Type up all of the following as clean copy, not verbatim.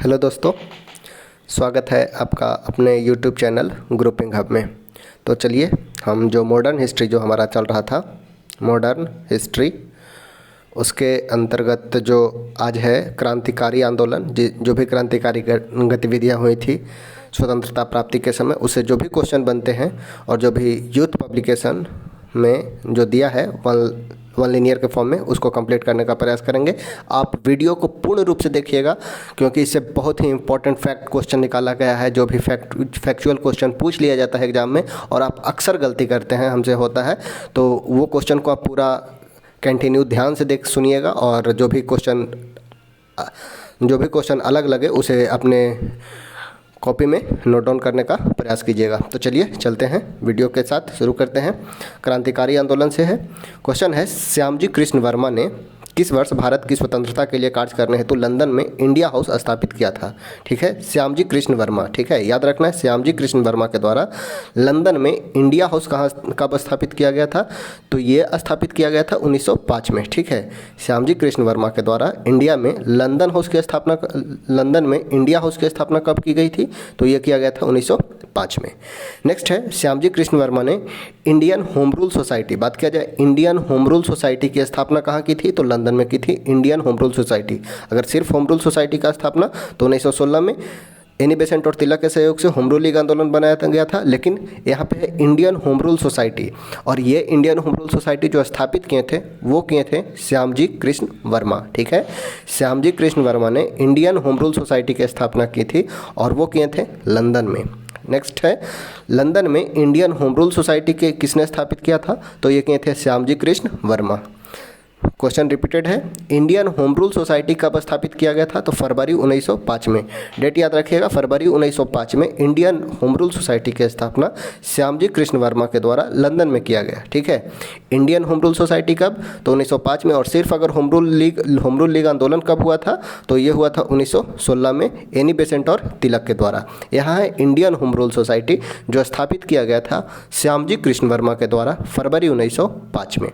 Hello दोस्तों, स्वागत है आपका अपने यूट्यूब चैनल ग्रुपिंग हब में। तो चलिए हम जो मॉडर्न हिस्ट्री जो हमारा चल रहा था, मॉडर्न हिस्ट्री, उसके अंतर्गत जो आज है क्रांतिकारी आंदोलन, जो भी क्रांतिकारी गतिविधियाँ हुई थी स्वतंत्रता प्राप्ति के समय, उससे जो भी क्वेश्चन बनते हैं और जो भी यूथ पब्लिकेशन में जो दिया है वन लिनियर के फॉर्म में, उसको कंप्लीट करने का प्रयास करेंगे। आप वीडियो को पूर्ण रूप से देखिएगा क्योंकि इससे बहुत ही इंपॉर्टेंट फैक्ट क्वेश्चन निकाला गया है। जो भी फैक्चुअल क्वेश्चन पूछ लिया जाता है एग्जाम में और आप अक्सर गलती करते हैं, हमसे होता है, तो वो क्वेश्चन को आप पूरा कंटिन्यू ध्यान से सुनिएगा और जो भी क्वेश्चन अलग लगे उसे अपने कॉपी में नोट डाउन करने का प्रयास कीजिएगा। तो चलिए चलते हैं, वीडियो के साथ शुरू करते हैं। क्रांतिकारी आंदोलन से है। क्वेश्चन है, श्यामजी कृष्ण वर्मा ने किस वर्ष भारत की स्वतंत्रता के लिए कार्य करने हेतु लंदन में इंडिया हाउस स्थापित किया था? ठीक है, श्यामजी कृष्ण वर्मा, ठीक है, याद रखना है। श्यामजी कृष्ण वर्मा के द्वारा लंदन में इंडिया हाउस कब स्थापित किया गया था? तो ये स्थापित किया गया था 1905 में। ठीक है, श्यामजी कृष्ण वर्मा के द्वारा इंडिया में लंदन में इंडिया हाउस की स्थापना कब की गई थी? तो ये किया गया था 1905 में। नेक्स्ट है, श्यामजी कृष्ण वर्मा ने इंडियन होम रूल सोसाइटी, बात किया जाए इंडियन होम रूल सोसाइटी की स्थापना कहाँ की थी? तो लंदन में की थी इंडियन होम रूल सोसाइटी। अगर सिर्फ होम रूल सोसाइटी का स्थापना तो 1916 में एनी बेसेंट और तिलक के सहयोग से होम रूल लीग आंदोलन बनाया गया था, लेकिन यहाँ पे है इंडियन होम रूल सोसाइटी। और ये इंडियन होम रूल सोसाइटी जो स्थापित किए थे वो किए थे श्यामजी कृष्ण वर्मा। ठीक है, श्यामजी कृष्ण वर्मा ने इंडियन होम रूल सोसाइटी की स्थापना की थी और वो किए थे लंदन में। नेक्स्ट है, लंदन में इंडियन होम रूल सोसाइटी के किसने स्थापित किया था? तो ये किए थे श्यामजी कृष्ण वर्मा। क्वेश्चन रिपीटेड है, इंडियन होम रूल सोसाइटी कब स्थापित किया गया था? तो फरवरी 1905 में। डेट याद रखिएगा, फरवरी 1905 में इंडियन होम रूल सोसाइटी की स्थापना श्यामजी कृष्ण वर्मा के द्वारा लंदन में किया गया। ठीक है, इंडियन होम रूल सोसाइटी कब? तो 1905 में। और सिर्फ अगर होम रूल लीग आंदोलन कब हुआ था? तो ये हुआ था 1916 में एनी बेसेंट और तिलक के द्वारा। यहाँ है इंडियन होम रूल सोसाइटी जो स्थापित किया गया था श्यामजी कृष्ण वर्मा के द्वारा फरवरी 1905 में।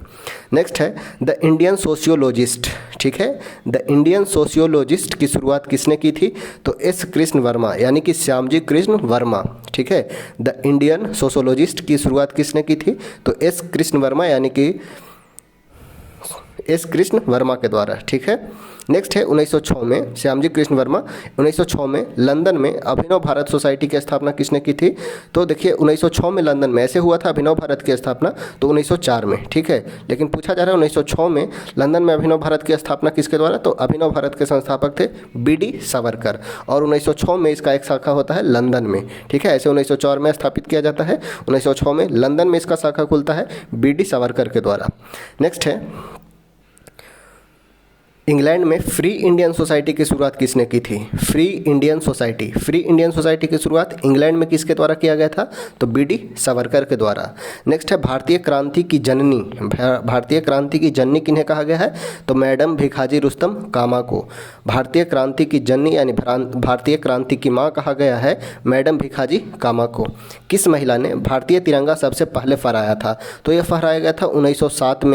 नेक्स्ट है, द इंडियन सोशियोलॉजिस्ट। ठीक है, द इंडियन सोशियोलॉजिस्ट की शुरुआत किसने की थी? तो एस कृष्ण वर्मा, यानी कि श्यामजी कृष्ण वर्मा। ठीक है, द इंडियन सोशियोलॉजिस्ट की शुरुआत किसने की थी? तो एस कृष्ण वर्मा, यानी कि एस कृष्ण वर्मा के द्वारा। ठीक है, नेक्स्ट है 1906 में श्यामजी कृष्ण वर्मा 1906 में लंदन में अभिनव भारत सोसाइटी की स्थापना किसने की थी? तो देखिए 1906 में लंदन में ऐसे हुआ था अभिनव भारत की स्थापना तो 1904 में। ठीक है, लेकिन पूछा जा रहा है 1906 में लंदन में अभिनव भारत की स्थापना किसके द्वारा? तो अभिनव भारत के संस्थापक थे बी.डी. सावरकर और 1906 में इसका एक शाखा होता है लंदन में। ठीक है, ऐसे 1904 में स्थापित किया जाता है, 1906 में लंदन में इसका शाखा खुलता है बी.डी. सावरकर के द्वारा। नेक्स्ट है, इंग्लैंड में फ्री इंडियन सोसाइटी की शुरुआत किसने की थी? फ्री इंडियन सोसाइटी की शुरुआत इंग्लैंड में किसके द्वारा किया गया था? तो बी.डी. सावरकर के द्वारा। नेक्स्ट है, भारतीय क्रांति की जननी किन्हें कहा गया है? तो मैडम भिखाजी रुस्तम कामा को भारतीय क्रांति की जननी यानी भारतीय क्रांति की माँ कहा गया है मैडम भिखाजी कामा को। किस महिला ने भारतीय तिरंगा सबसे पहले फहराया था? तो यह फहराया गया था 1907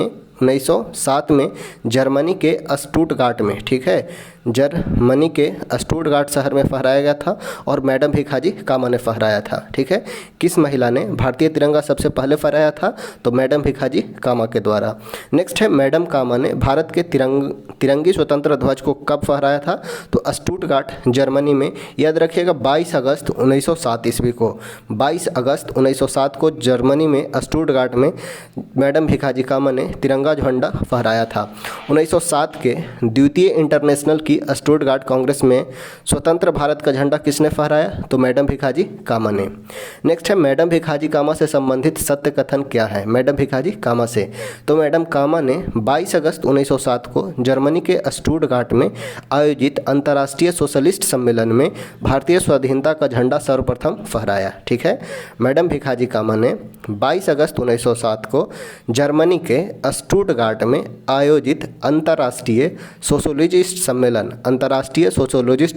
में जर्मनी के स्टुटगार्ट में। ठीक है, जर्मनी के स्टुटगार्ट शहर में फहराया गया था और मैडम भिखाजी कामा ने फहराया था। ठीक है, किस महिला ने भारतीय तिरंगा सबसे पहले फहराया था? तो मैडम भिखाजी कामा के द्वारा। नेक्स्ट है, मैडम कामा ने भारत के तिरंगी स्वतंत्र ध्वज को कब फहराया था? तो स्टुटगार्ट जर्मनी में। याद रखिएगा 22 अगस्त 1907 ईस्वी को, 22 अगस्त 1907 को जर्मनी में स्टुटगार्ट में मैडम भिखाजी कामा ने तिरंगा झंडा फहराया था। 1907 के द्वितीय इंटरनेशनल की स्टुटगार्ट कांग्रेस में स्वतंत्र भारत का झंडा किसने फहराया? तो मैडम भिखाजी कामा ने। नेक्स्ट है, मैडम भिखाजी कामा से संबंधित सत्य कथन क्या है? मैडम भिखाजी कामा से, तो मैडम कामा ने 22 अगस्त 1907 को जर्मनी के स्टुटगार्ट में आयोजित अंतर्राष्ट्रीय सोशलिस्ट सम्मेलन में भारतीय स्वाधीनता का झंडा सर्वप्रथम फहराया। ठीक है, मैडम भिखाजी कामा ने 22 अगस्त 1907 को जर्मनी के स्टुटगार्ट में आयोजित अंतर्राष्ट्रीय सोशलिस्ट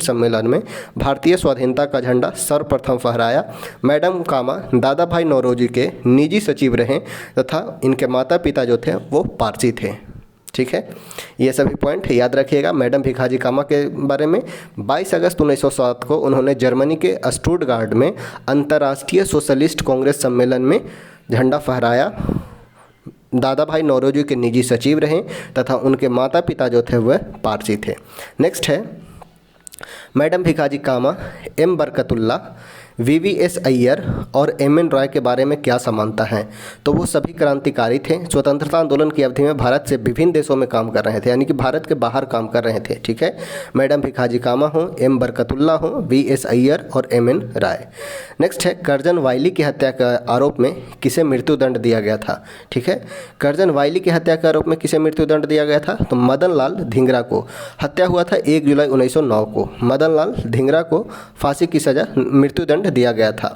सम्मेलन में भारतीय स्वाधीनता का झंडा सर्वप्रथम फहराया। मैडम कामा दादा भाई नौरोजी के निजी सचिव रहे तथा इनके माता पिता जो थे वो पारसी थे। ठीक है, ये सभी पॉइंट याद रखिएगा मैडम भिखाजी कामा के बारे में। 22 अगस्त 1907 को उन्होंने जर्मनी के स्टुटगार्ट में अंतर्राष्ट्रीय सोशलिस्ट कांग्रेस सम्मेलन में झंडा फहराया। दादा भाई नौरोजी के निजी सचिव रहे तथा उनके माता पिता जो थे वह पारसी थे। नेक्स्ट है मैडम भिखाजी कामा, एम बरकतुल्ला, VVS अय्यर और MN रॉय के बारे में क्या समानता है? तो वो सभी क्रांतिकारी थे, स्वतंत्रता आंदोलन की अवधि में भारत से विभिन्न देशों में काम कर रहे थे, यानी कि भारत के बाहर काम कर रहे थे। ठीक है, मैडम भिखाजी कामा हो, M बरकतुल्ला हो, VS अय्यर और MN राय। नेक्स्ट है कर्जन वाइली की हत्या के आरोप में किसे मृत्युदंड दिया गया था? ठीक है, कर्जन वाइली की हत्या के आरोप में किसे मृत्युदंड दिया गया था? तो मदन लाल धिंगरा को। हत्या हुआ था 1 जुलाई 1909 को। मदन लाल धिंगरा को फांसी की सजा, मृत्युदंड दिया गया था।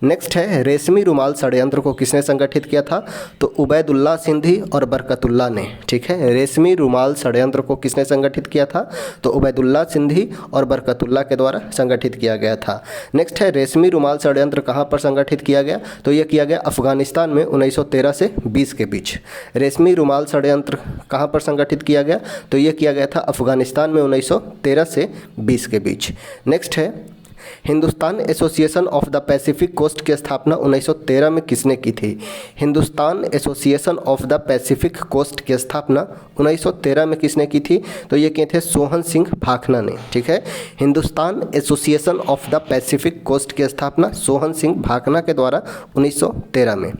नेक्स्ट है रेशमी रुमाल षड्यंत्र को किसने संगठित किया था? तो उबैदुल्ला सिंधी और बरकतुल्ला ने। ठीक है, रेशमी रुमाल षड्यंत्र को किसने संगठित किया था? तो उबैदुल्ला सिंधी और बरकतुल्ला के द्वारा संगठित किया गया था। नेक्स्ट है रेशमी रुमाल षड्यंत्र कहाँ पर संगठित किया गया? तो यह किया गया अफगानिस्तान में 1913 से 20 के बीच। रेशमी रुमाल षड्यंत्र कहाँ पर संगठित किया गया? तो यह किया गया था अफगानिस्तान में 1913 से 20 के बीच। नेक्स्ट है Hindustan association of the Pacific coast की स्थापना 1913 में किसने की थी? Hindustan association of the Pacific coast की स्थापना 1913 में किसने की थी? तो ये किए थे सोहन सिंह भाखना ने। ठीक है, Hindustan association of the Pacific coast की स्थापना सोहन सिंह भाखना के द्वारा 1913 में।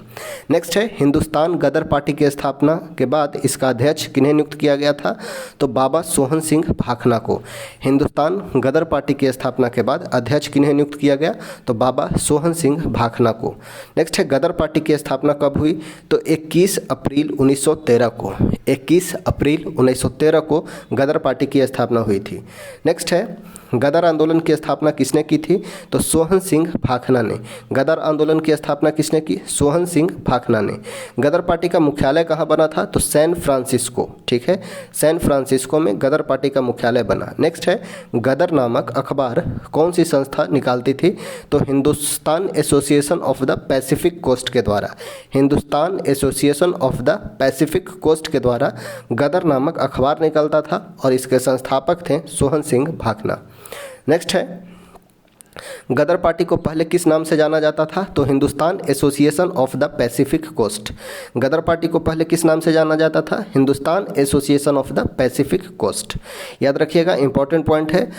नेक्स्ट है हिंदुस्तान गदर पार्टी की स्थापना के बाद इसका अध्यक्ष किन्हें नियुक्त किया गया था? तो बाबा सोहन सिंह भाखना को। हिंदुस्तान गदर पार्टी की स्थापना के बाद अध्यक्ष किन्हें नियुक्त किया गया? तो बाबा सोहन सिंह भाखना को। नेक्स्ट है गदर पार्टी की स्थापना कब हुई? तो 21 अप्रैल 1913 को। 21 अप्रैल 1913 को गदर पार्टी की स्थापना हुई थी। नेक्स्ट है गदर आंदोलन की स्थापना किसने की थी? तो सोहन सिंह भाखना ने। गदर आंदोलन की स्थापना किसने की? सोहन सिंह भाखना ने। गदर पार्टी का मुख्यालय कहाँ बना था? तो सैन फ्रांसिस्को। ठीक है, सैन फ्रांसिस्को में गदर पार्टी का मुख्यालय बना। नेक्स्ट है गदर नामक अखबार कौन सी संस्था निकालती थी? तो Hindustan association of the Pacific coast के द्वारा। Hindustan association of the Pacific coast के द्वारा गदर नामक अखबार निकलता था और इसके संस्थापक थे सोहन सिंह भाखना। नेक्स्ट है गदर पार्टी को पहले किस नाम से जाना जाता था? तो Hindustan association of the Pacific coast. Ghadar party को पहले किस नाम से जाना जाता था? Hindustan association of the Pacific coast. याद रखिएगा, इंपॉर्टेंट पॉइंट है।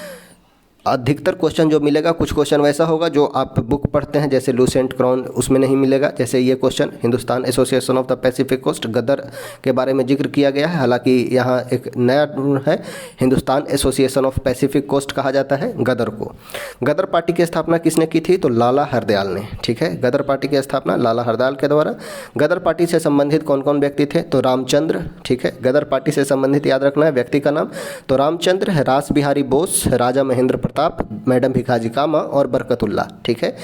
अधिकतर क्वेश्चन जो मिलेगा, कुछ क्वेश्चन वैसा होगा जो आप बुक पढ़ते हैं जैसे लूसेंट क्राउन, उसमें नहीं मिलेगा। जैसे ये question Hindustan association of the Pacific coast, Ghadar के बारे में जिक्र किया गया है। हालांकि यहाँ एक नया है, Hindustan association of Pacific coast कहा जाता है गदर को। गदर पार्टी की स्थापना किसने की थी? तो लाला हरदयाल ने। ठीक है, गदर पार्टी की स्थापना लाला हरदयाल के द्वारा। गदर पार्टी से संबंधित कौन कौन व्यक्ति थे? तो रामचंद्र। ठीक है, गदर पार्टी से संबंधित याद रखना है व्यक्ति का नाम। तो रामचंद्र, रास बिहारी बोस, राजा महेंद्र प्रताप, मैडम भिखाजी कामा और बरकतुल्ला। ठीक है,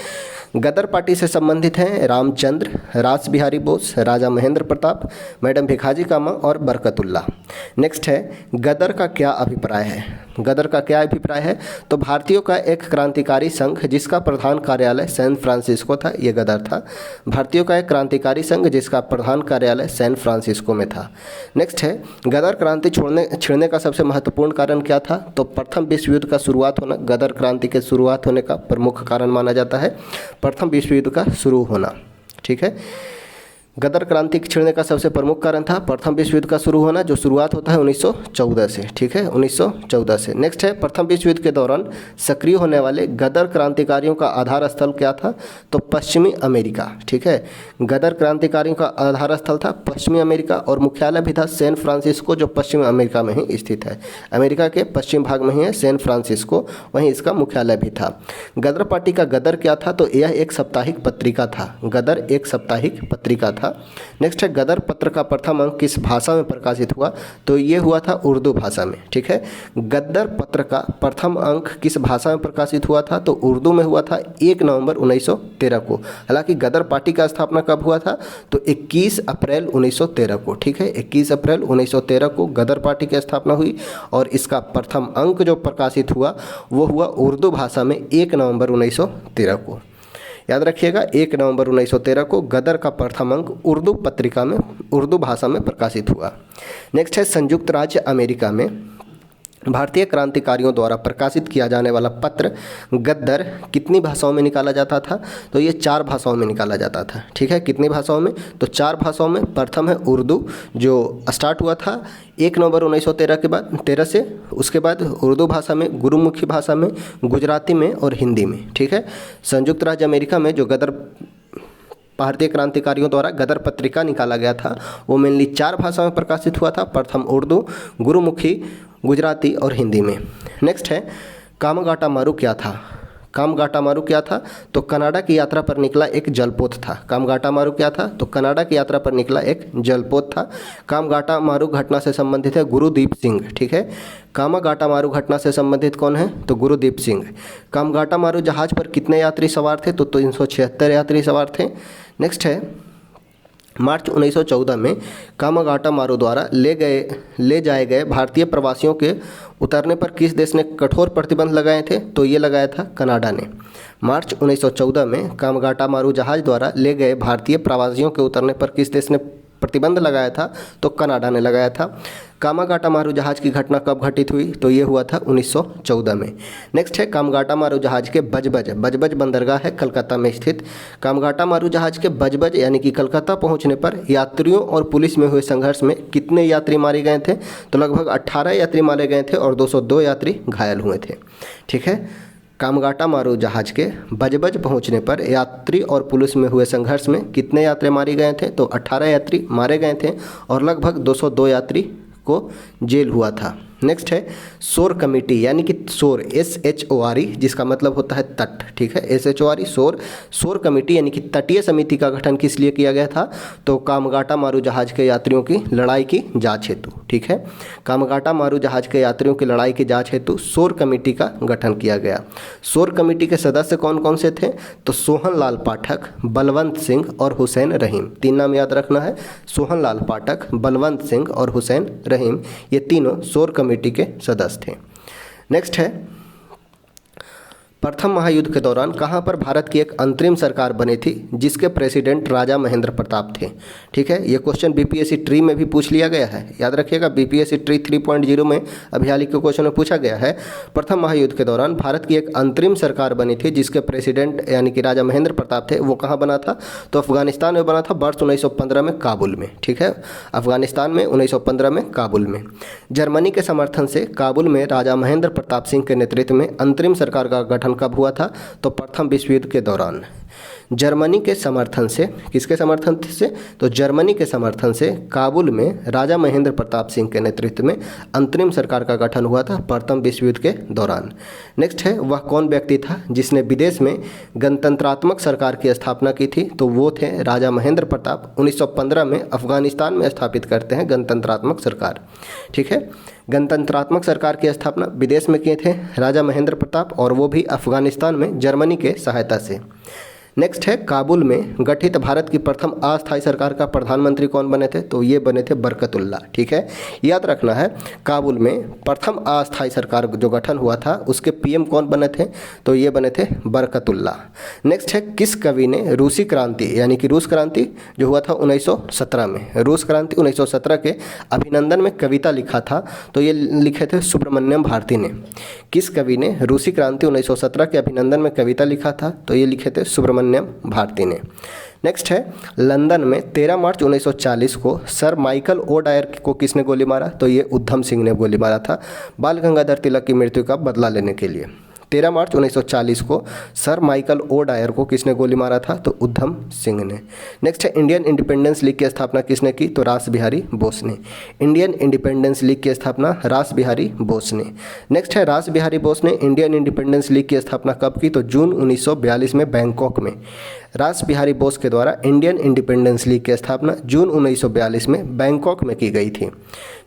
गदर पार्टी से संबंधित हैं रामचंद्र, रास बिहारी बोस, राजा महेंद्र प्रताप, मैडम भिखाजी कामा और बरकतुल्ला। नेक्स्ट है गदर का क्या अभिप्राय है? गदर का क्या अभिप्राय है? तो भारतीयों का एक क्रांतिकारी संघ जिसका प्रधान कार्यालय सैन फ्रांसिस्को था, ये गदर था। भारतीयों का एक क्रांतिकारी संघ जिसका प्रधान कार्यालय सैन फ्रांसिस्को में था। नेक्स्ट है गदर क्रांति छिड़ने का सबसे महत्वपूर्ण कारण क्या था? तो प्रथम विश्व युद्ध का शुरुआत होना गदर क्रांति के शुरुआत होने का प्रमुख कारण माना जाता है। प्रथम विश्व युद्ध का शुरू होना। ठीक है, गदर क्रांति छिड़ने का सबसे प्रमुख कारण था प्रथम विश्व युद्ध का शुरू होना, जो शुरुआत होता है 1914 से। ठीक है, 1914 से। नेक्स्ट है प्रथम विश्व युद्ध के दौरान सक्रिय होने वाले गदर क्रांतिकारियों का आधार स्थल क्या था? तो पश्चिमी अमेरिका। ठीक है, गदर क्रांतिकारियों का आधार स्थल था पश्चिमी अमेरिका और मुख्यालय भी था सैन फ्रांसिस्को, जो पश्चिमी अमेरिका में ही स्थित है। अमेरिका के पश्चिम भाग में ही है सैन फ्रांसिस्को, वहीं इसका मुख्यालय भी था। गदर पार्टी का गदर क्या था? तो यह एक साप्ताहिक पत्रिका था। गदर एक साप्ताहिक पत्रिका था। नेक्स्ट है गदर पत्र का प्रथम अंक किस भाषा में प्रकाशित हुआ? तो ये हुआ था उर्दू भाषा में। ठीक है, गदर पत्र का प्रथम अंक किस भाषा में प्रकाशित हुआ था? तो उर्दू में हुआ था 1 नवंबर 1913 को। हालांकि गदर पार्टी का स्थापना कब हुआ था? तो 21 अप्रैल 1913 को। ठीक है, 21 अप्रैल 1913 को गदर पार्टी की स्थापना हुई और इसका प्रथम अंक जो प्रकाशित हुआ वो हुआ उर्दू भाषा में 1 नवंबर 1913 को। याद रखिएगा 1 नवंबर 1913 को गदर का प्रथम अंक उर्दू पत्रिका में उर्दू भाषा में प्रकाशित हुआ। नेक्स्ट है संयुक्त राज्य अमेरिका में भारतीय क्रांतिकारियों द्वारा प्रकाशित किया जाने वाला पत्र गद्दर कितनी भाषाओं में निकाला जाता था? तो ये 4 भाषाओं में निकाला जाता था। ठीक है, कितनी भाषाओं में? तो 4 भाषाओं में। प्रथम है उर्दू, जो स्टार्ट हुआ था 1 नवंबर 1913 के बाद 13 से। उसके बाद उर्दू भाषा में, गुरुमुखी भाषा में, गुजराती में और हिंदी में। ठीक है, संयुक्त राज्य अमेरिका में जो गदर भारतीय क्रांतिकारियों द्वारा गदर पत्रिका निकाला गया था वो मेनली 4 भाषाओं में प्रकाशित हुआ था। प्रथम उर्दू, गुरुमुखी, गुजराती और हिंदी में। नेक्स्ट है कामगाटा मारू क्या था? कामगाटा मारू क्या था? तो कनाडा की यात्रा पर निकला एक जलपोत था। कामगाटा मारू क्या था? तो कनाडा की यात्रा पर निकला एक जलपोत था। कामगाटा मारू घटना से संबंधित है गुरुदीप सिंह। ठीक है, कामगाटा मारू घटना से संबंधित कौन है? तो गुरुदीप सिंह। कामगाटा मारू जहाज पर कितने यात्री सवार थे? तो 376 यात्री सवार थे। नेक्स्ट है मार्च 1914 में कामगाटा मारू द्वारा ले जाए गए भारतीय प्रवासियों के उतरने पर किस देश ने कठोर प्रतिबंध लगाए थे? तो ये लगाया था कनाडा ने। मार्च 1914 में कामगाटा मारू जहाज द्वारा ले गए भारतीय प्रवासियों के उतरने पर किस देश ने प्रतिबंध लगाया था? तो कनाडा ने लगाया था। कामगाटा मारू जहाज की घटना कब घटित हुई? तो ये हुआ था 1914 में। नेक्स्ट है कामगाटा मारू जहाज के बजबज बंदरगाह है कलकत्ता में स्थित। कामगाटा मारू जहाज के बजबज यानी कि कलकत्ता पहुंचने पर यात्रियों और पुलिस में हुए संघर्ष में कितने यात्री मारे गए थे? तो लगभग 18 यात्री मारे गए थे और 202 यात्री घायल हुए थे। ठीक है, कामगाटा मारू जहाज के बजबज पहुंचने पर यात्री और पुलिस में हुए संघर्ष में कितने यात्री मारे गए थे? तो 18 यात्री मारे गए थे और लगभग 202 यात्री को जेल हुआ था। नेक्स्ट है शोर कमेटी यानी कि शोर SHORE जिसका मतलब होता है तट। ठीक है, SHORE शोर कमेटी यानी कि तटीय समिति का गठन किस लिए किया गया था? तो कामगाटा मारू जहाज के यात्रियों की लड़ाई की जांच हेतु। ठीक है, कामगाटा मारू जहाज के यात्रियों की लड़ाई की जांच हेतु शोर कमेटी का गठन किया गया। शोर कमेटी के सदस्य कौन कौन से थे? तो सोहन लाल पाठक, बलवंत सिंह और हुसैन रहीम। 3 नाम याद रखना है, सोहन लाल पाठक, बलवंत सिंह और हुसैन रहीम। ये तीनों शोर कमेटी के सदस्य थे। नेक्स्ट है प्रथम महायुद्ध के दौरान कहां पर भारत की एक अंतरिम सरकार बनी थी जिसके प्रेसिडेंट राजा महेंद्र प्रताप थे? ठीक है, ये क्वेश्चन बीपीएससी ट्री में भी पूछ लिया गया है। याद रखिएगा बीपीएससी ट्री 3.0 में अभी हाल ही के क्वेश्चन में पूछा गया है। प्रथम महायुद्ध के दौरान भारत की एक अंतरिम सरकार बनी थी जिसके प्रेसिडेंट यानी कि राजा महेंद्र प्रताप थे। वो कहाँ बना था? तो अफगानिस्तान में बना था वर्ष 1915 में काबुल में। ठीक है, अफगानिस्तान में 1915 में काबुल में। जर्मनी के समर्थन से काबुल में राजा महेंद्र प्रताप सिंह के नेतृत्व में अंतरिम सरकार का गठन कब हुआ था? तो प्रथम विश्व युद्ध के दौरान। जर्मनी के समर्थन से, किसके समर्थन से? तो जर्मनी के समर्थन से काबुल में राजा महेंद्र प्रताप सिंह के नेतृत्व में अंतरिम सरकार का गठन हुआ था प्रथम विश्व युद्ध के दौरान। नेक्स्ट है वह कौन व्यक्ति था जिसने विदेश में गणतंत्रात्मक सरकार की स्थापना की थी? तो वो थे राजा महेंद्र प्रताप। 1915 में अफगानिस्तान में स्थापित करते हैं गणतंत्रात्मक सरकार। ठीक है, गणतंत्रात्मक सरकार की स्थापना विदेश में किए थे राजा महेंद्र प्रताप और वो भी अफगानिस्तान में जर्मनी के सहायता से। नेक्स्ट है काबुल में गठित भारत की प्रथम अस्थायी सरकार का प्रधानमंत्री कौन बने थे? तो ये बने थे बरकतुल्ला। ठीक है, याद रखना है काबुल में प्रथम अस्थायी सरकार जो गठन हुआ था उसके पीएम कौन बने थे? तो ये बने थे बरकतुल्ला। नेक्स्ट है किस कवि ने रूसी क्रांति यानी कि रूस क्रांति जो हुआ था 1917 में, रूस क्रांति 1917 के अभिनंदन में कविता लिखा था? तो ये लिखे थे सुब्रमण्यम भारती ने। किस कवि ने रूसी क्रांति 1917 के अभिनंदन में कविता लिखा था? तो ये लिखे थे सुब्रमण्यम भारती ने। नेक्स्ट है लंदन में 13 मार्च 1940 को सर माइकल ओ डायर को किसने गोली मारा? तो ये उधम सिंह ने गोली मारा था बाल गंगाधर तिलक की मृत्यु का बदला लेने के लिए। 13 मार्च 1940 को सर माइकल ओ डायर को किसने गोली मारा था? तो उधम सिंह ने। नेक्स्ट है इंडियन इंडिपेंडेंस लीग की स्थापना किसने की? तो रास बिहारी बोस ने। इंडियन इंडिपेंडेंस लीग की स्थापना रास बिहारी बोस ने। नेक्स्ट है रास बिहारी बोस ने इंडियन इंडिपेंडेंस लीग की स्थापना कब की? तो जून 1942 में बैंकॉक में। रास बिहारी बोस के द्वारा इंडियन इंडिपेंडेंस लीग की स्थापना जून 1942 में बैंकॉक में की गई थी।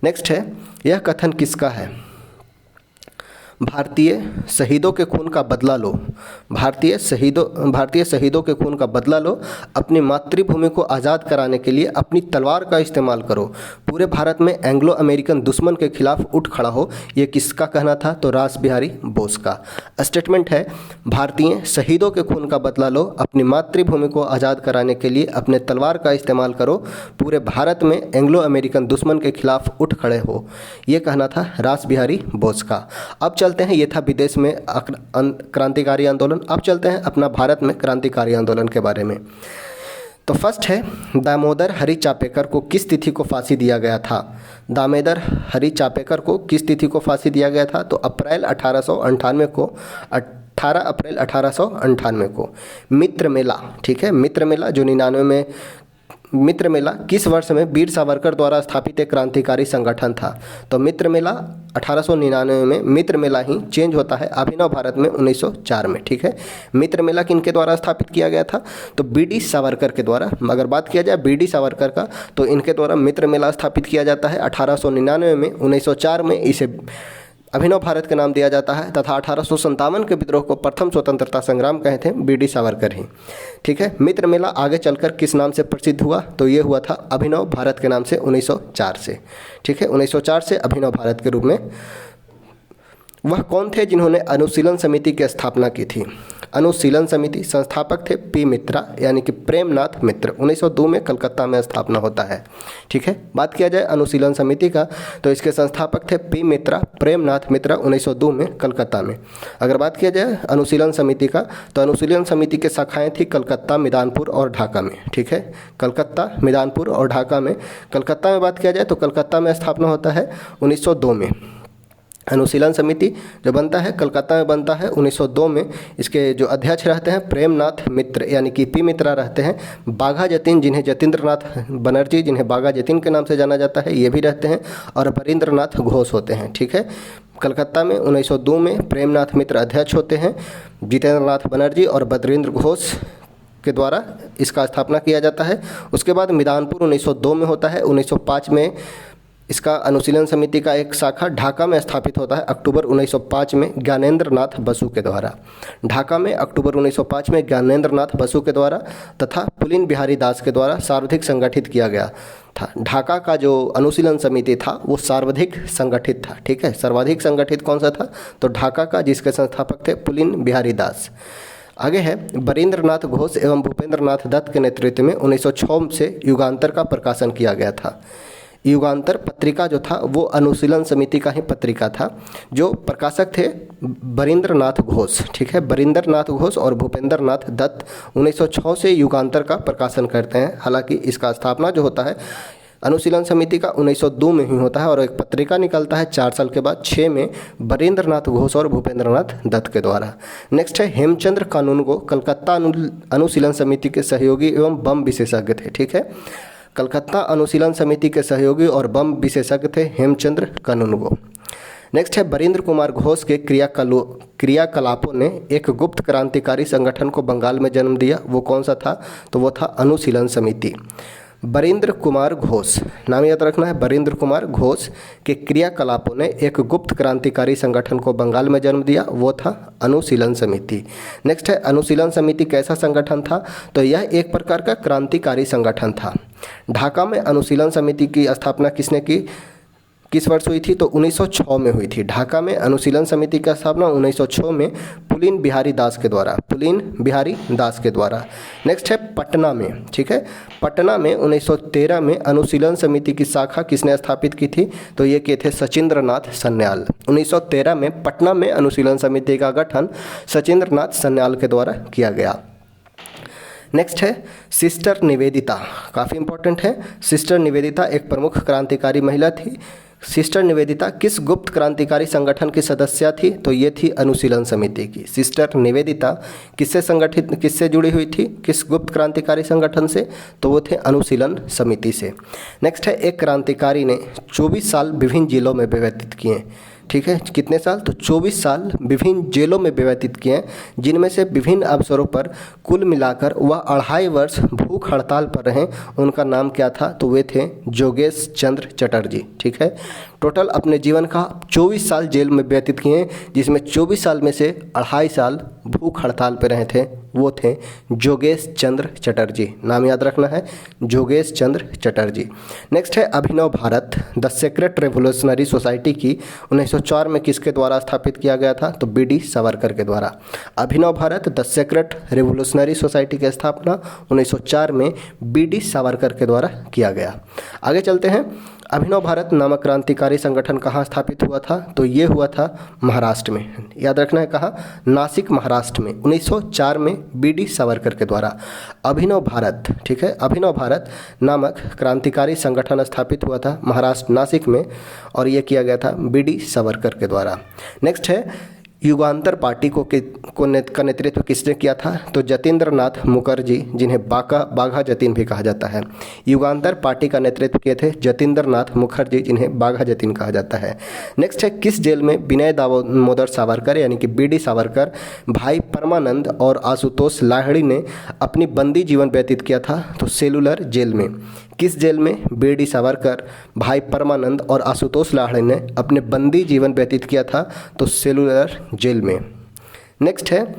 नेक्स्ट है यह कथन किसका है? भारतीय शहीदों के खून का बदला लो, भारतीय शहीदों के खून का बदला लो, अपनी मातृभूमि को आज़ाद कराने के लिए अपनी तलवार का इस्तेमाल करो, पूरे भारत में एंग्लो अमेरिकन दुश्मन के खिलाफ उठ खड़ा हो। ये किसका कहना था? तो रास बिहारी बोस का। स्टेटमेंट है, भारतीय शहीदों के खून का बदला लो, अपनी मातृभूमि को आज़ाद कराने के लिए अपने तलवार का इस्तेमाल करो, पूरे भारत में एंग्लो अमेरिकन दुश्मन के खिलाफ उठ खड़े हो। ये कहना था रास बिहारी बोस का। अब चलते हैं, ये था विदेश में क्रांतिकारी आंदोलन। अब चलते हैं अपना भारत में क्रांतिकारी आंदोलन के बारे में। तो फर्स्ट है, दामोदर हरि चापेकर को किस तिथि को फांसी दिया गया था? दामोदर हरि चापेकर को किस तिथि को फांसी दिया गया था? तो अप्रैल 1898 को, 18 अप्रैल 1898 को। मित्र मेला, ठीक है, मित्र मेला जो 99 में, मित्र मेला किस वर्ष में वीर सावरकर द्वारा स्थापित एक क्रांतिकारी संगठन था? तो मित्र मेला 1899 में मित्र मेला ही चेंज होता है अभिनव भारत में 1904 में, ठीक है। मित्र मेला किनके द्वारा स्थापित किया गया था? तो बीडी सावरकर के द्वारा। अगर बात किया जाए बीडी सावरकर का, तो इनके द्वारा मित्र मेला स्थापित किया जाता है 1899 में। 1904 में इसे अभिनव भारत का नाम दिया जाता है, तथा 1857 के विद्रोह को प्रथम स्वतंत्रता संग्राम कहे थे बीडी सावरकर ही, ठीक है। मित्र मेला आगे चलकर किस नाम से प्रसिद्ध हुआ? तो ये हुआ था अभिनव भारत के नाम से 1904 से, ठीक है। 1904 से अभिनव भारत के रूप में। वह कौन थे जिन्होंने अनुशीलन समिति की स्थापना की थी? अनुशीलन समिति संस्थापक थे पी मित्रा, यानी कि प्रेमनाथ मित्र। 1902 में कलकत्ता में स्थापना होता है, ठीक है। बात किया जाए अनुशीलन समिति का, तो इसके संस्थापक थे पी मित्रा, प्रेमनाथ मित्रा, 1902 में कलकत्ता में। अगर बात किया जाए अनुशीलन समिति का, तो अनुशीलन समिति के शाखाएं थी कलकत्ता, मिदानपुर और ढाका में, ठीक है। कलकत्ता, मिदानपुर और ढाका में। कलकत्ता में बात किया जाए तो कलकत्ता में स्थापना होता है 1902 में। अनुशीलन समिति जो बनता है कलकत्ता में बनता है 1902 में। इसके जो अध्यक्ष रहते हैं प्रेमनाथ मित्र, यानी कि पी मित्रा रहते हैं। बाघा जतीन, जिन्हें जतीन्द्रनाथ बनर्जी, जिन्हें बाघा जतीन के नाम से जाना जाता है, ये भी रहते हैं। और बरिंद्रनाथ घोष होते हैं, ठीक है। कलकत्ता में 1902 में प्रेमनाथ मित्र अध्यक्ष होते हैं। जितेंद्रनाथ बनर्जी और बद्रेंद्र घोष के द्वारा इसका स्थापना किया जाता है। उसके बाद मिदानपुर 1902 में होता है। 1905 में इसका अनुशीलन समिति का एक शाखा ढाका में स्थापित होता है अक्टूबर 1905 में ज्ञानेंद्र नाथ बसु के द्वारा। ढाका में अक्टूबर 1905 में ज्ञानेंद्र नाथ बसु के द्वारा तथा पुलिन बिहारी दास के द्वारा सर्वाधिक संगठित किया गया था। ढाका का जो अनुशीलन समिति था वो सर्वाधिक संगठित था, ठीक है। सर्वाधिक संगठित कौन सा था? तो ढाका का, जिसके संस्थापक थे पुलिन बिहारी दास। आगे है, बरिंद्रनाथ घोष एवं भूपेंद्र नाथ दत्त के नेतृत्व में 1906 से युगांतर का प्रकाशन किया गया था। युगांतर पत्रिका जो था वो अनुशीलन समिति का ही पत्रिका था। जो प्रकाशक थे बरिंद्रनाथ घोष, ठीक है। बरिंद्रनाथ घोष और भूपेंद्र नाथ दत्त 1906 से युगांतर का प्रकाशन करते हैं। हालांकि इसका स्थापना जो होता है अनुशीलन समिति का 1902 में ही होता है और एक पत्रिका निकलता है 4 साल के बाद 6 में बरिंद्रनाथ घोष और भूपेंद्र नाथ दत्त के द्वारा। नेक्स्ट है, हेमचंद्र कानूनगो कलकत्ता अनुशीलन समिति के सहयोगी एवं बम विशेषज्ञ थे, ठीक है। कलकत्ता अनुशीलन समिति के सहयोगी और बम विशेषज्ञ थे हेमचंद्र कानूनगो। नेक्स्ट है, बरिंद्र कुमार घोष के क्रियाकलापों ने एक गुप्त क्रांतिकारी संगठन को बंगाल में जन्म दिया। वो कौन सा था? तो वो था अनुशीलन समिति। बरिंद्र कुमार घोष, नाम याद रखना है, बरिंद्र कुमार घोष के क्रियाकलापों ने एक गुप्त क्रांतिकारी संगठन को बंगाल में जन्म दिया। वो था अनुशीलन समिति। नेक्स्ट है, अनुशीलन समिति कैसा संगठन था? तो यह एक प्रकार का क्रांतिकारी संगठन था। ढाका में अनुशीलन समिति की स्थापना किसने की, किस वर्ष हुई थी? तो 1906 में हुई थी। ढाका में अनुशीलन समिति की स्थापना 1906 में पुलिन बिहारी दास के द्वारा, पुलिन बिहारी दास के द्वारा। नेक्स्ट है पटना में, ठीक है। पटना में 1913 में अनुशीलन समिति की शाखा किसने स्थापित की थी? तो ये किए थे सचिंद्रनाथ सन्याल। 1913 में पटना में अनुशीलन समिति का गठन सचिंद्रनाथ सन्याल के द्वारा किया गया। नेक्स्ट है सिस्टर निवेदिता, काफ़ी इंपॉर्टेंट है। सिस्टर निवेदिता एक प्रमुख क्रांतिकारी महिला थी। सिस्टर निवेदिता किस गुप्त क्रांतिकारी संगठन की सदस्य थी? तो ये थी अनुशीलन समिति की। सिस्टर निवेदिता किससे जुड़ी हुई थी, किस गुप्त क्रांतिकारी संगठन से? तो वो थे अनुशीलन समिति से। नेक्स्ट है, एक क्रांतिकारी ने 24 साल विभिन्न जिलों में व्यतीत किए। ठीक है, कितने साल, तो 24 साल विभिन्न जेलों में व्यतीत किए, जिनमें से विभिन्न अवसरों पर कुल मिलाकर वह 2.5 वर्ष भूख हड़ताल पर रहे। उनका नाम क्या था, तो वे थे जोगेश चंद्र चटर्जी। ठीक है, टोटल अपने जीवन का 24 साल जेल में व्यतीत किए, जिसमें 24 साल में से 2.5 साल भूख हड़ताल पर रहे थे, वो थे जोगेश चंद्र चटर्जी। नाम याद रखना है, जोगेश चंद्र चटर्जी। नेक्स्ट है Abhinav Bharat, the Secret Revolutionary Society की 1904 में किसके द्वारा स्थापित किया गया था, तो बी.डी. सावरकर के द्वारा। Abhinav Bharat the Secret Revolutionary Society की स्थापना 1904 में बी.डी. सावरकर के द्वारा किया गया। आगे चलते हैं, अभिनव भारत नामक क्रांतिकारी संगठन कहाँ स्थापित हुआ था, तो ये हुआ था महाराष्ट्र में। याद रखना है कहाँ, नासिक महाराष्ट्र में 1904 में बी.डी. सावरकर के द्वारा अभिनव भारत, ठीक है, अभिनव भारत नामक क्रांतिकारी संगठन स्थापित हुआ था महाराष्ट्र नासिक में, और ये किया गया था बी.डी. सावरकर के द्वारा। नेक्स्ट है युगांतर पार्टी का नेतृत्व किसने किया था, तो जतीन्द्र नाथ मुखर्जी, जिन्हें बाघा जतीन भी कहा जाता है। युगांतर पार्टी का नेतृत्व किए थे जतीन्द्र नाथ मुखर्जी, जिन्हें बाघा जतीन कहा जाता है। नेक्स्ट है किस जेल में विनय दामोदर सावरकर यानी कि बी.डी. सावरकर, भाई परमानंद और आशुतोष लाहिड़ी ने अपनी बंदी जीवन व्यतीत किया था, तो सेलुलर जेल में। किस जेल में बी.डी. सावरकर, भाई परमानंद और आशुतोष लाहिड़ी ने अपने बंदी जीवन व्यतीत किया था, तो सेलुलर जेल में। नेक्स्ट है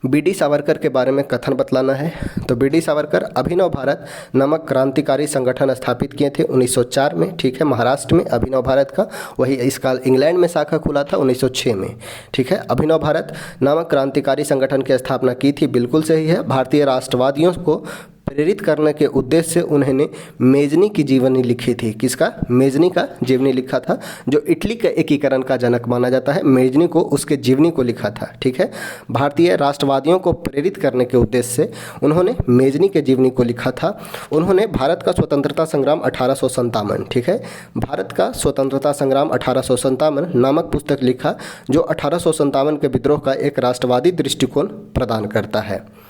बी.डी. सावरकर के बारे में कथन बतलाना है, तो बी.डी. सावरकर अभिनव भारत नामक क्रांतिकारी संगठन स्थापित किए थे 1904 में, ठीक है, महाराष्ट्र में अभिनव भारत का, वही इसका इंग्लैंड में शाखा खुला था 1906 में। ठीक है, अभिनव भारत नामक क्रांतिकारी संगठन की स्थापना की थी, बिल्कुल सही है। भारतीय राष्ट्रवादियों को प्रेरित करने के उद्देश्य से उन्होंने मेजनी की जीवनी लिखी थी। किसका, मेजनी का जीवनी लिखा था, जो इटली के एकीकरण का जनक माना जाता है। मेजनी को, उसके जीवनी को लिखा था। ठीक है, भारतीय राष्ट्रवादियों को प्रेरित करने के उद्देश्य से उन्होंने मेजनी के जीवनी को लिखा था। उन्होंने भारत का स्वतंत्रता संग्राम 1857, ठीक है, भारत का स्वतंत्रता संग्राम 1857 नामक पुस्तक लिखा, जो 1857 के विद्रोह का एक राष्ट्रवादी दृष्टिकोण प्रदान करता है।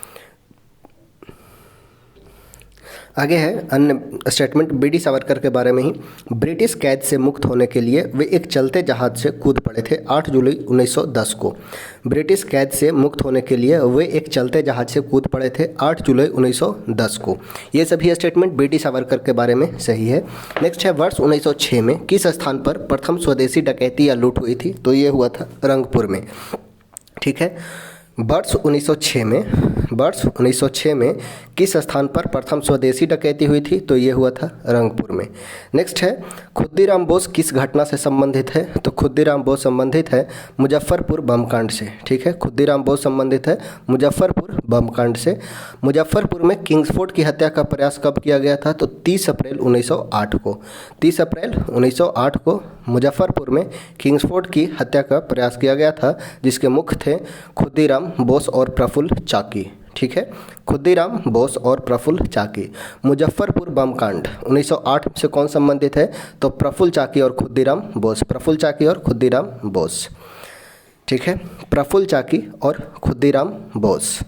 आगे है अन्य स्टेटमेंट बी.डी. सावरकर के बारे में ही। ब्रिटिश कैद से मुक्त होने के लिए वे एक चलते जहाज से कूद पड़े थे 8 जुलाई 1910 को। ब्रिटिश कैद से मुक्त होने के लिए वे एक चलते जहाज से कूद पड़े थे 8 जुलाई 1910 को। ये सभी स्टेटमेंट बी.डी. सावरकर के बारे में सही है। नेक्स्ट है वर्ष 1906 में किस स्थान पर प्रथम स्वदेशी डकैती या लूट हुई थी, तो ये हुआ था रंगपुर में। ठीक है, वर्ष 1906 में किस स्थान पर प्रथम स्वदेशी डकैती हुई थी, तो ये हुआ था रंगपुर में। नेक्स्ट है खुद्दीराम बोस किस घटना से संबंधित है, तो खुद्दीराम बोस संबंधित है मुजफ्फरपुर बम कांड से। ठीक है, खुद्दीराम बोस संबंधित है मुजफ्फरपुर बम कांड से। मुजफ्फरपुर में किंग्सफोर्ड की हत्या का प्रयास कब किया गया था, तो 30 अप्रैल 1908 को। 30 अप्रैल 1908 को मुजफ्फरपुर में किंग्सफोर्ड की हत्या का प्रयास किया गया था, जिसके मुख्य थे खुद्दीराम बोस और प्रफुल्ल चाकी। ठीक है, खुद्दीराम बोस और प्रफुल्ल चाकी। मुजफ्फरपुर बम कांड 1908 से कौन संबंधित है, तो प्रफुल्ल चाकी और खुद्दीराम बोस। प्रफुल्ल चाकी और खुद्दीराम बोस। ठीक है, प्रफुल्ल चाकी और खुद्दीराम बोस।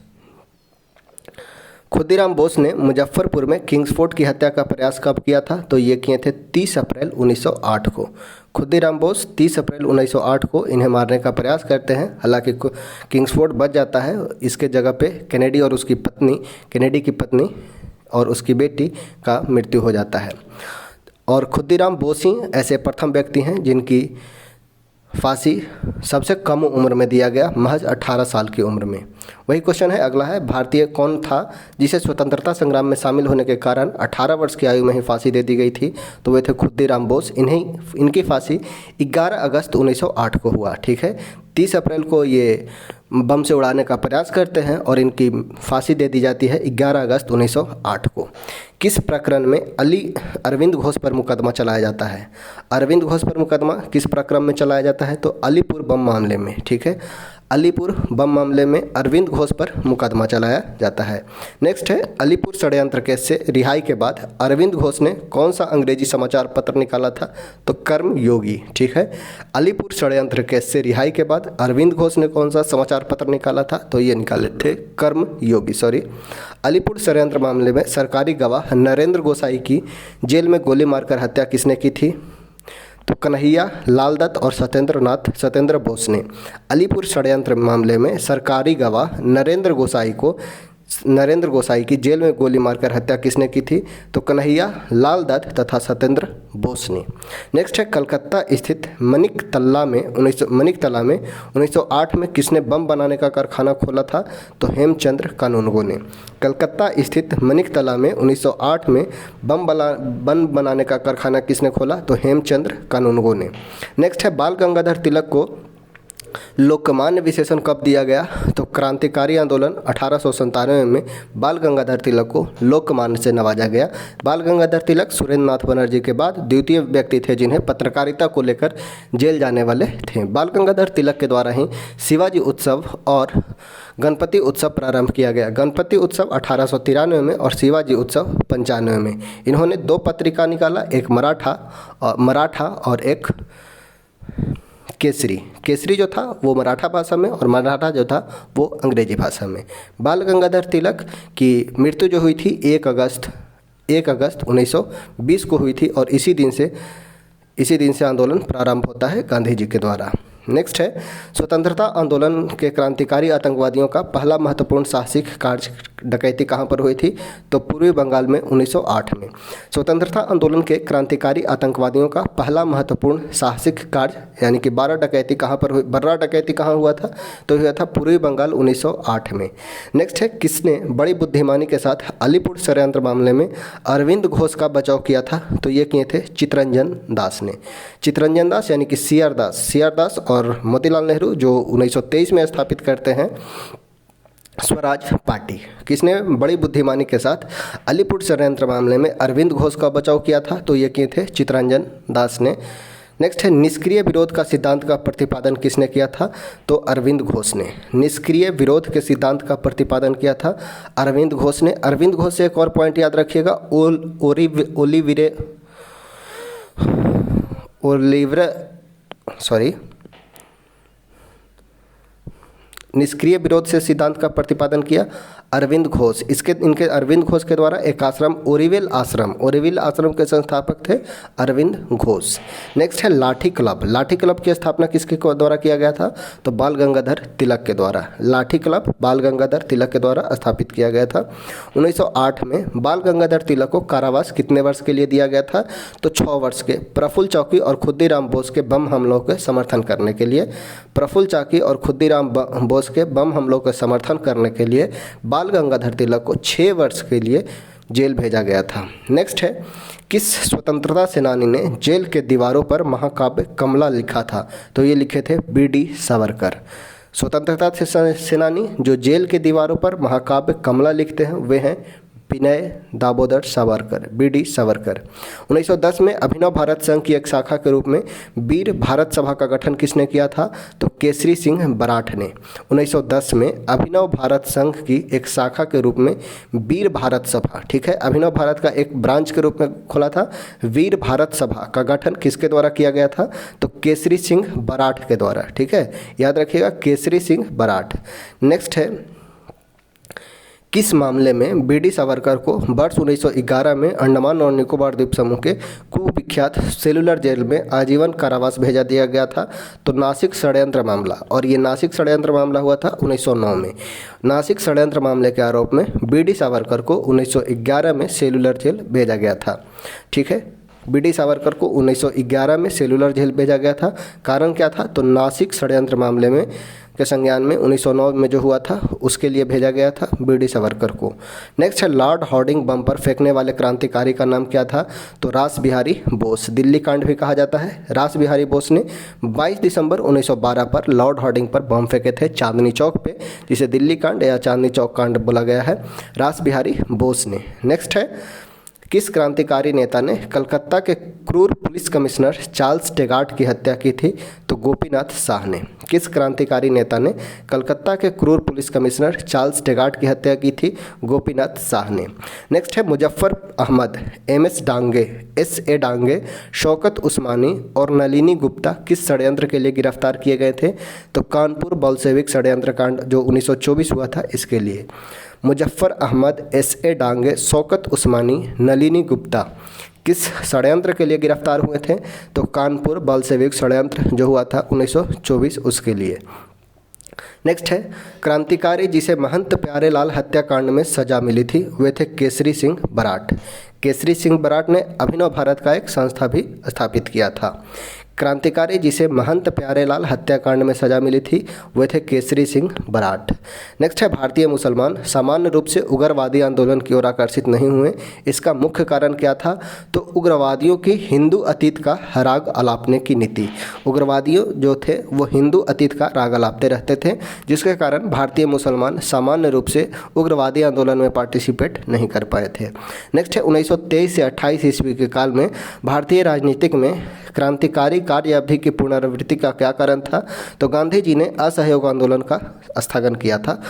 खुद्दीराम बोस ने मुजफ्फरपुर में किंग्सफोर्ड की हत्या का प्रयास कब किया था, तो ये किए थे 30 अप्रैल 1908 को। खुद्दीराम बोस 30 अप्रैल 1908 को इन्हें मारने का प्रयास करते हैं, हालांकि किंग्सफोर्ड बच जाता है। इसके जगह पे केनेडी की पत्नी और उसकी बेटी का मृत्यु हो जाता है। और खुद्दीराम बोस ही ऐसे प्रथम व्यक्ति हैं जिनकी फांसी सबसे कम उम्र में दिया गया, महज 18 साल की उम्र में। वही क्वेश्चन है, अगला है भारतीय कौन था जिसे स्वतंत्रता संग्राम में शामिल होने के कारण 18 वर्ष की आयु में ही फांसी दे दी गई थी, तो वे थे खुद्दीराम बोस। इनकी फांसी 11 अगस्त 1908 को हुआ। ठीक है, 30 अप्रैल को ये बम से उड़ाने का प्रयास करते हैं और इनकी फांसी दे दी जाती है 11 अगस्त 1908 को। किस प्रकरण में अरविंद घोष पर मुकदमा चलाया जाता है? अरविंद घोष पर मुकदमा किस प्रकरण में चलाया जाता है? तो अलीपुर बम मामले में। ठीक है, अलीपुर बम मामले में अरविंद घोष पर मुकदमा चलाया जाता है। नेक्स्ट है अलीपुर षड्यंत्र केस से रिहाई के बाद अरविंद घोष ने कौन सा अंग्रेजी समाचार पत्र निकाला था? तो कर्मयोगी। ठीक है, अलीपुर षड्यंत्र केस से रिहाई के बाद अरविंद घोष ने कौन सा समाचार पत्र निकाला था? तो ये निकाले थे कर्मयोगी। अलीपुर षड्यंत्र मामले में सरकारी गवाह नरेंद्र गोसाई की जेल में गोली मारकर हत्या किसने की थी? तो कन्हैया, लाल दत्त और सत्येंद्र बोस ने। अलीपुर षड्यंत्र मामले में सरकारी गवाह नरेंद्र गोसाई की जेल में गोली मारकर हत्या किसने की थी? तो कन्हैया, लाल दत्त तथा सत्येंद्र बोस ने। नेक्स्ट है कलकत्ता स्थित मनिकतला में 1908 में किसने बम बनाने का कारखाना खोला था? तो हेमचंद्र कानूनगो ने। कलकत्ता स्थित मनिकतला में 1908 में बम बनाने का कारखाना किसने खोला? तो हेमचंद्र कानूनगो ने। नेक्स्ट है बाल गंगाधर तिलक को लोकमान्य विशेषण कब दिया गया? तो क्रांतिकारी आंदोलन 1897 में बाल गंगाधर तिलक को लोकमान्य से नवाजा गया। बाल गंगाधर तिलक सुरेंद्र नाथ बनर्जी के बाद द्वितीय व्यक्ति थे जिन्हें पत्रकारिता को लेकर जेल जाने वाले थे। बाल गंगाधर तिलक के द्वारा ही शिवाजी उत्सव और गणपति उत्सव प्रारंभ किया गया। गणपति उत्सव 1893 में और शिवाजी उत्सव 95 में। इन्होंने 2 पत्रिका निकाला, एक मराठा और एक केसरी जो था वो मराठा भाषा में और मराठा जो था वो अंग्रेजी भाषा में। बाल गंगाधर तिलक की मृत्यु जो हुई थी 1 अगस्त 1920 को हुई थी और इसी दिन से आंदोलन प्रारंभ होता है गांधी जी के द्वारा। नेक्स्ट है स्वतंत्रता आंदोलन के क्रांतिकारी आतंकवादियों का पहला महत्वपूर्ण साहसिक कार्य डकैती कहाँ पर हुई थी? तो पूर्वी बंगाल में 1908 में। स्वतंत्रता आंदोलन के क्रांतिकारी आतंकवादियों का पहला महत्वपूर्ण साहसिक कार्य यानी कि 12 डकैती कहाँ पर हुई? 12 डकैती कहाँ हुआ था? तो हुआ था पूर्वी बंगाल 1908 में। नेक्स्ट है किसने बड़ी बुद्धिमानी के साथ अलीपुर षड्यंत्र मामले में अरविंद घोष का बचाव किया था? तो ये किए थे चित्तरंजन दास ने। चित्तरंजन दास यानी कि सी आर दास और मोतीलाल नेहरू जो 1923 में स्थापित करते हैं स्वराज पार्टी। किसने बड़ी बुद्धिमानी के साथ अलीपुर षड्यंत्र मामले में अरविंद घोष का बचाव किया था? तो ये किए थे चित्तरंजन दास ने। नेक्स्ट है निष्क्रिय विरोध का सिद्धांत का प्रतिपादन किसने किया था? तो अरविंद घोष ने। निष्क्रिय विरोध के सिद्धांत का प्रतिपादन किया था अरविंद घोष ने। अरविंद घोष से एक और पॉइंट याद रखिएगा, निष्क्रिय विरोध से सिद्धांत का प्रतिपादन किया अरविंद घोष। इनके अरविंद घोष के द्वारा एक आश्रम ओरिविल आश्रम के संस्थापक थे अरविंद घोष। नेक्स्ट है लाठी क्लब की स्थापना किसके द्वारा किया गया था? तो बाल गंगाधर तिलक के द्वारा। लाठी क्लब बाल गंगाधर तिलक के द्वारा स्थापित किया गया था। 1908 में बाल गंगाधर तिलक को कारावास कितने वर्ष के लिए दिया गया था? तो 6 वर्ष के। प्रफुल्ल चाकी और खुद्दीराम बोस के बम हमलों के समर्थन करने के लिए बाल गंगाधर तिलक को 6 वर्ष के लिए जेल भेजा गया था। नेक्स्ट है किस स्वतंत्रता सेनानी ने जेल के दीवारों पर महाकाव्य कमला लिखा था? तो ये लिखे थे बी.डी. सावरकर। स्वतंत्रता सेनानी जो जेल के दीवारों पर महाकाव्य कमला लिखते हैं वे हैं विनय दामोदर सावरकर, बी.डी. सावरकर। 1910 में अभिनव भारत संघ की एक शाखा के रूप में वीर भारत सभा का गठन किसने किया था? तो केसरी सिंह बराठ ने। 1910 में अभिनव भारत संघ की एक शाखा के रूप में वीर भारत सभा, ठीक है, अभिनव भारत का एक ब्रांच के रूप में खोला था। वीर भारत सभा का गठन किसके द्वारा किया गया था? तो केसरी सिंह बराठ के द्वारा, ठीक है, याद रखिएगा केसरी सिंह बराठ। नेक्स्ट है किस मामले में बी.डी. सावरकर को वर्ष 1911 में अंडमान और निकोबार द्वीप समूह के कुविख्यात सेलुलर जेल में आजीवन कारावास भेजा दिया गया था? तो नासिक षड्यंत्र मामला, और ये नासिक षड्यंत्र मामला हुआ था 1909 में। नासिक षड्यंत्र मामले के आरोप में बी.डी. सावरकर को 1911 में सेलुलर जेल भेजा गया था, ठीक है। बी.डी. सावरकर को 1911 में सेलुलर जेल भेजा गया था। कारण क्या था? तो नासिक षड्यंत्र मामले में के संज्ञान में 1909 में जो हुआ था उसके लिए भेजा गया था बी.डी. सावरकर को। नेक्स्ट है लॉर्ड हार्डिंग बम पर फेंकने वाले क्रांतिकारी का नाम क्या था? तो रास बिहारी बोस। दिल्ली कांड भी कहा जाता है। रास बिहारी बोस ने 22 दिसंबर 1912 पर लॉर्ड हार्डिंग पर बम फेंके थे चांदनी चौक पे, जिसे दिल्ली कांड या चांदनी चौक कांड बोला गया है, रास बिहारी बोस ने। नेक्स्ट है किस क्रांतिकारी नेता ने कलकत्ता के क्रूर पुलिस कमिश्नर चार्ल्स टेगार्ट की हत्या की थी? तो गोपीनाथ शाह ने। किस क्रांतिकारी नेता ने कलकत्ता के क्रूर पुलिस कमिश्नर चार्ल्स टेगार्ट की हत्या की थी? गोपीनाथ शाह ने। नेक्स्ट है मुजफ्फर अहमद, एस.ए. डांगे, शौकत उस्मानी और नलिनी गुप्ता किस षड्यंत्र के लिए गिरफ्तार किए गए थे? तो कानपुर बोल्शेविक षड्यंत्र कांड जो 1924 हुआ था इसके लिए। मुजफ्फर अहमद, एस.ए. डांगे, शौकत उस्मानी, नलिनी गुप्ता किस षड्यंत्र के लिए गिरफ्तार हुए थे? तो कानपुर बल्शेविक षड्यंत्र जो हुआ था 1924 उसके लिए। नेक्स्ट है, क्रांतिकारी जिसे महंत प्यारेलाल हत्याकांड में सजा मिली थी वे थे केसरी सिंह बराट। केसरी सिंह बराट ने अभिनव भारत का एक संस्था भी स्थापित किया था। क्रांतिकारी जिसे महंत प्यारेलाल हत्याकांड में सजा मिली थी वे थे केसरी सिंह बराट। नेक्स्ट है, भारतीय मुसलमान सामान्य रूप से उग्रवादी आंदोलन की ओर आकर्षित नहीं हुए, इसका मुख्य कारण क्या था? तो उग्रवादियों की हिंदू अतीत का राग अलापने की नीति। उग्रवादियों जो थे वो हिंदू अतीत का राग अलापते रहते थे, जिसके कारण भारतीय मुसलमान सामान्य रूप से उग्रवादी आंदोलन में पार्टिसिपेट नहीं कर पाए थे। नेक्स्ट है, 1923 से 28 ईस्वी के काल में भारतीय राजनीतिक में क्रांतिकारी कार्य अवधि की पुनरावृत्ति का क्या कारण था? तो गांधी जी ने असहयोग आंदोलन का स्थगन किया था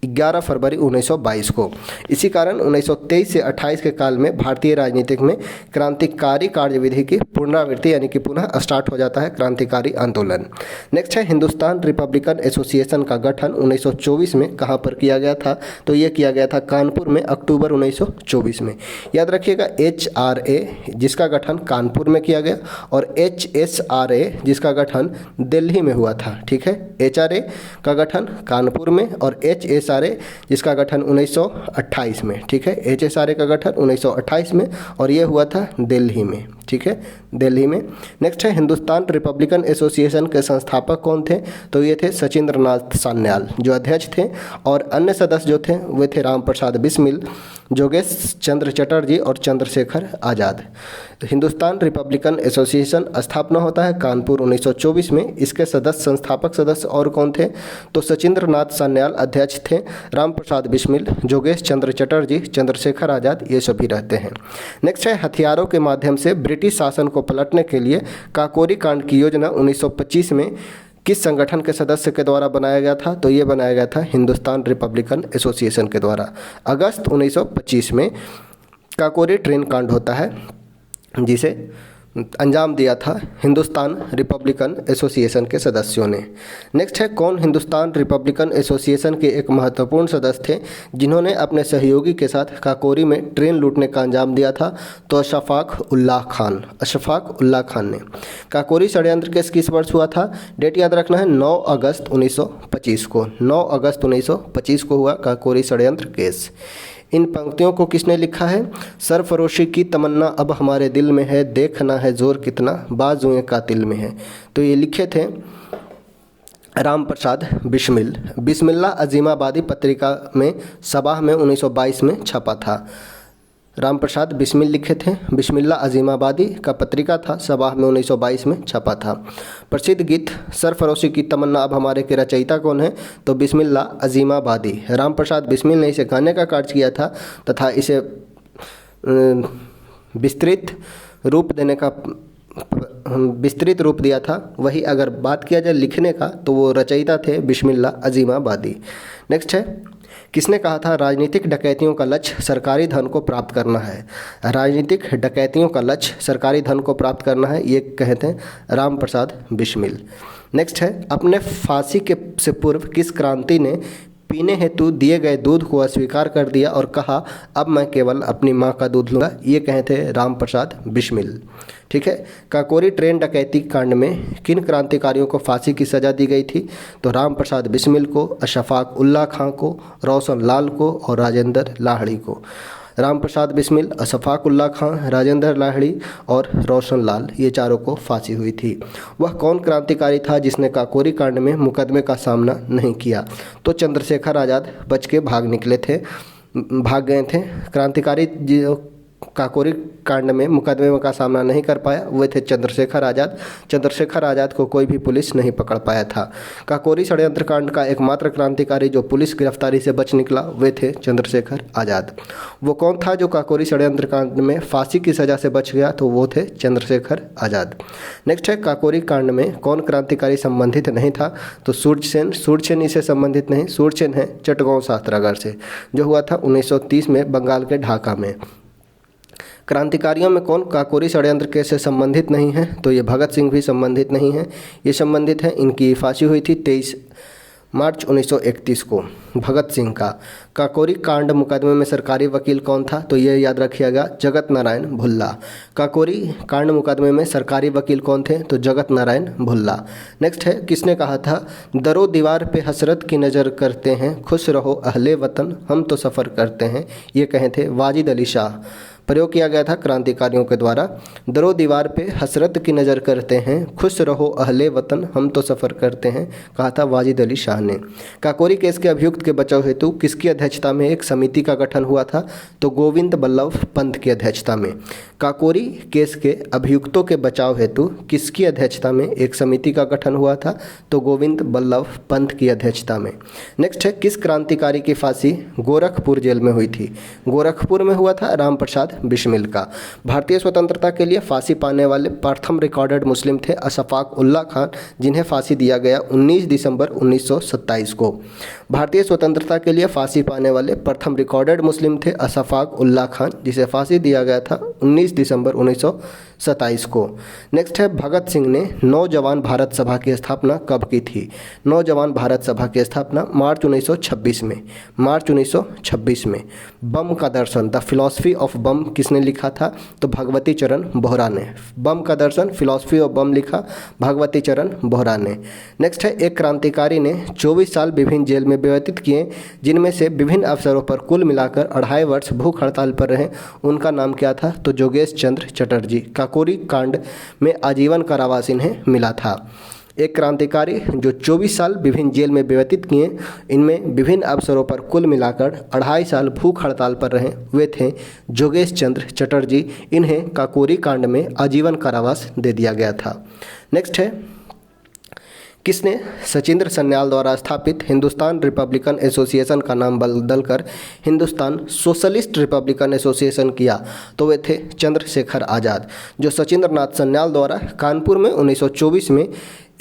11 फरवरी 1922 को। इसी कारण 1923 से 28 के काल में भारतीय राजनीतिक में क्रांतिकारी कार्यविधि की पुनरावृत्ति यानी कि पुनः स्टार्ट हो जाता है क्रांतिकारी आंदोलन। नेक्स्ट है, हिंदुस्तान रिपब्लिकन एसोसिएशन का गठन 1924 में कहाँ पर किया गया था? तो ये किया गया था कानपुर में अक्टूबर 1924 में। याद रखिएगा, HRA जिसका गठन कानपुर में किया गया और HSRA जिसका गठन दिल्ली में हुआ था। ठीक है, HRA का गठन कानपुर में और HSRA जिसका गठन 1928 में। ठीक है, HSRA का गठन 1928 में और ये हुआ था दिल्ली में। ठीक है, दिल्ली में। नेक्स्ट है, हिंदुस्तान रिपब्लिकन एसोसिएशन के संस्थापक कौन थे? तो ये थे सचिंद्र नाथ सान्याल जो अध्यक्ष थे, और अन्य सदस्य जो थे वे थे राम प्रसाद बिस्मिल, जोगेश चंद्र चटर्जी और चंद्रशेखर आज़ाद। तो हिंदुस्तान रिपब्लिकन एसोसिएशन स्थापना होता है कानपुर 1924 में। इसके सदस्य संस्थापक सदस्य और कौन थे? तो सचिंद्र नाथ सान्याल अध्यक्ष थे, राम प्रसाद बिस्मिल, जोगेश चंद्र चटर्जी, चंद्रशेखर आज़ाद ये सभी रहते हैं। नेक्स्ट है, हथियारों के माध्यम से ब्रिटिश शासन को पलटने के लिए काकोरी कांड की योजना 1925 में किस संगठन के सदस्य के द्वारा बनाया गया था? तो ये बनाया गया था हिंदुस्तान रिपब्लिकन एसोसिएशन के द्वारा। अगस्त 1925 में काकोरी ट्रेन कांड होता है जिसे अंजाम दिया था हिंदुस्तान रिपब्लिकन एसोसिएशन के सदस्यों ने। नेक्स्ट है, कौन हिंदुस्तान रिपब्लिकन एसोसिएशन के एक महत्वपूर्ण सदस्य थे जिन्होंने अपने सहयोगी के साथ काकोरी में ट्रेन लूटने का अंजाम दिया था? तो अशफाक उल्लाह खान ने। काकोरी षड्यंत्र केस किस वर्ष हुआ था? डेट याद रखना है, 9 अगस्त 1925 को। 9 अगस्त 1925 को हुआ काकोरी षड्यंत्र केस। इन पंक्तियों को किसने लिखा है? सरफरोशी की तमन्ना अब हमारे दिल में है, देखना है जोर कितना बाजुएं कातिल में है। तो ये लिखे थे राम प्रसाद बिस्मिल। बिस्मिल्लाह अजीमाबादी पत्रिका में सबाह में 1922 में छपा था। राम प्रसाद बिस्मिल लिखे थे। बिस्मिल्लाह अजीमाबादी का पत्रिका था, सबाह में 1922 में छपा था। प्रसिद्ध गीत सरफरोशी की तमन्ना अब हमारे के रचयिता कौन है? तो बिस्मिल्लाह अजीमाबादी। राम प्रसाद बिस्मिल ने इसे गाने का कार्य किया था तथा इसे विस्तृत रूप दिया था। वही अगर बात किया जाए लिखने का तो वो रचयिता थे बिस्मिल्लाह अजीमाबादी। नेक्स्ट है, किसने कहा था राजनीतिक डकैतियों का लक्ष्य सरकारी धन को प्राप्त करना है? राजनीतिक डकैतियों का लक्ष्य सरकारी धन को प्राप्त करना है, ये कहते हैं राम प्रसाद बिस्मिल। नेक्स्ट है, अपने फांसी के से पूर्व किस क्रांति ने पीने हेतु दिए गए दूध को अस्वीकार कर दिया और कहा अब मैं केवल अपनी माँ का दूध लूँगा? ये कहे थे राम प्रसाद बिस्मिल। ठीक है, काकोरी ट्रेन डकैती कांड में किन क्रांतिकारियों को फांसी की सज़ा दी गई थी? तो राम प्रसाद बिस्मिल को, अशफाक उल्लाह खां को, रोशन लाल को और राजेंद्र लाहिड़ी को। राम प्रसाद बिस्मिल, अशफाक उल्लाह खां, राजेंद्र लाहिड़ी और रोशन लाल, ये चारों को फांसी हुई थी। वह कौन क्रांतिकारी था जिसने काकोरी कांड में मुकदमे का सामना नहीं किया? तो चंद्रशेखर आज़ाद बच के भाग गए थे। क्रांतिकारी जो काकोरी कांड में मुकदमे का सामना नहीं कर पाया वे थे चंद्रशेखर आज़ाद। चंद्रशेखर आज़ाद को कोई भी पुलिस नहीं पकड़ पाया था। काकोरी षड्यंत्र कांड का एकमात्र क्रांतिकारी जो पुलिस गिरफ्तारी से बच निकला वे थे चंद्रशेखर आज़ाद। वो कौन था जो काकोरी षड्यंत्र कांड में फांसी की सज़ा से बच गया? तो वो थे चंद्रशेखर आज़ाद। नेक्स्ट है, काकोरी कांड में कौन क्रांतिकारी संबंधित नहीं था? तो सूर्यसेन इससे संबंधित नहीं। सूर्यसेन है चटगांव शास्त्रागार से, जो हुआ था 1930 में बंगाल के ढाका में। क्रांतिकारियों में कौन काकोरी षड्यंत्र केस से संबंधित नहीं है? तो ये भगत सिंह भी संबंधित नहीं है। ये संबंधित है, इनकी फांसी हुई थी 23 मार्च 1931 को। भगत सिंह का काकोरी कांड मुकदमे में सरकारी वकील कौन था? तो ये याद रखिएगा, जगत नारायण भुल्ला। काकोरी कांड मुकदमे में सरकारी वकील कौन थे? तो जगत नारायण भुल्ला। नेक्स्ट है, किसने कहा था दरो दीवार पे हसरत की नज़र करते हैं, खुश रहो अहले वतन हम तो सफ़र करते हैं? ये कहे थे वाजिद अली शाह। प्रयोग किया गया था क्रांतिकारियों के द्वारा। दरो दीवार पे हसरत की नज़र करते हैं, खुश रहो अहले वतन हम तो सफ़र करते हैं, कहा था वाजिद अली शाह ने। काकोरी केस के अभियुक्त के बचाव हेतु किसकी अध्यक्षता में एक समिति का गठन हुआ था? तो गोविंद बल्लभ पंत की अध्यक्षता में। काकोरी केस के अभियुक्तों के बचाव हेतु किसकी अध्यक्षता में एक समिति का गठन हुआ था? तो गोविंद बल्लभ पंत की अध्यक्षता में। नेक्स्ट है, किस क्रांतिकारी की फांसी गोरखपुर जेल में हुई थी? गोरखपुर में हुआ था राम प्रसाद बिस्मिल का। भारतीय स्वतंत्रता के लिए फांसी पाने वाले प्रथम रिकॉर्डेड मुस्लिम थे अशफाक उल्ला खान, जिन्हें फांसी दिया गया 19 दिसंबर 1927 को। भारतीय स्वतंत्रता के लिए फांसी पाने वाले प्रथम रिकॉर्डेड मुस्लिम थे अशफाक उल्ला खान, जिसे फांसी दिया गया था 19 दिसंबर 1927 को। नेक्स्ट है, भगत सिंह ने नौजवान भारत सभा की स्थापना कब की थी? नौजवान भारत सभा की स्थापना मार्च 1926 में। मार्च 1926 में। बम का दर्शन द फिलॉसफी ऑफ बम किसने लिखा था? तो भगवती चरण बोहरा ने। बम का दर्शन फिलॉसफी ऑफ बम लिखा भगवती चरण बोहरा ने। नेक्स्ट है, एक क्रांतिकारी ने 24 साल विभिन्न जेल में व्यतीत किए, जिनमें से विभिन्न अवसरों पर कुल मिलाकर 2.5 वर्ष भूख हड़ताल पर रहे, उनका नाम क्या था? तो जोगेश चंद्र चटर्जी। काकोरी कांड में आजीवन कारावास इन्हें मिला था। एक क्रांतिकारी जो 24 साल विभिन्न जेल में व्यतीत किए, इनमें विभिन्न अवसरों पर कुल मिलाकर 2.5 साल भूख हड़ताल पर रहे, वे थे जोगेश चंद्र चटर्जी। इन्हें काकोरी कांड में आजीवन कारावास दे दिया गया था। नेक्स्ट है, किसने सचिंद्र सन्याल द्वारा स्थापित हिंदुस्तान रिपब्लिकन एसोसिएशन का नाम बदलकर हिंदुस्तान सोशलिस्ट रिपब्लिकन एसोसिएशन किया? तो वे थे चंद्रशेखर आज़ाद। जो सचिंद्र नाथ सन्याल द्वारा कानपुर में 1924 में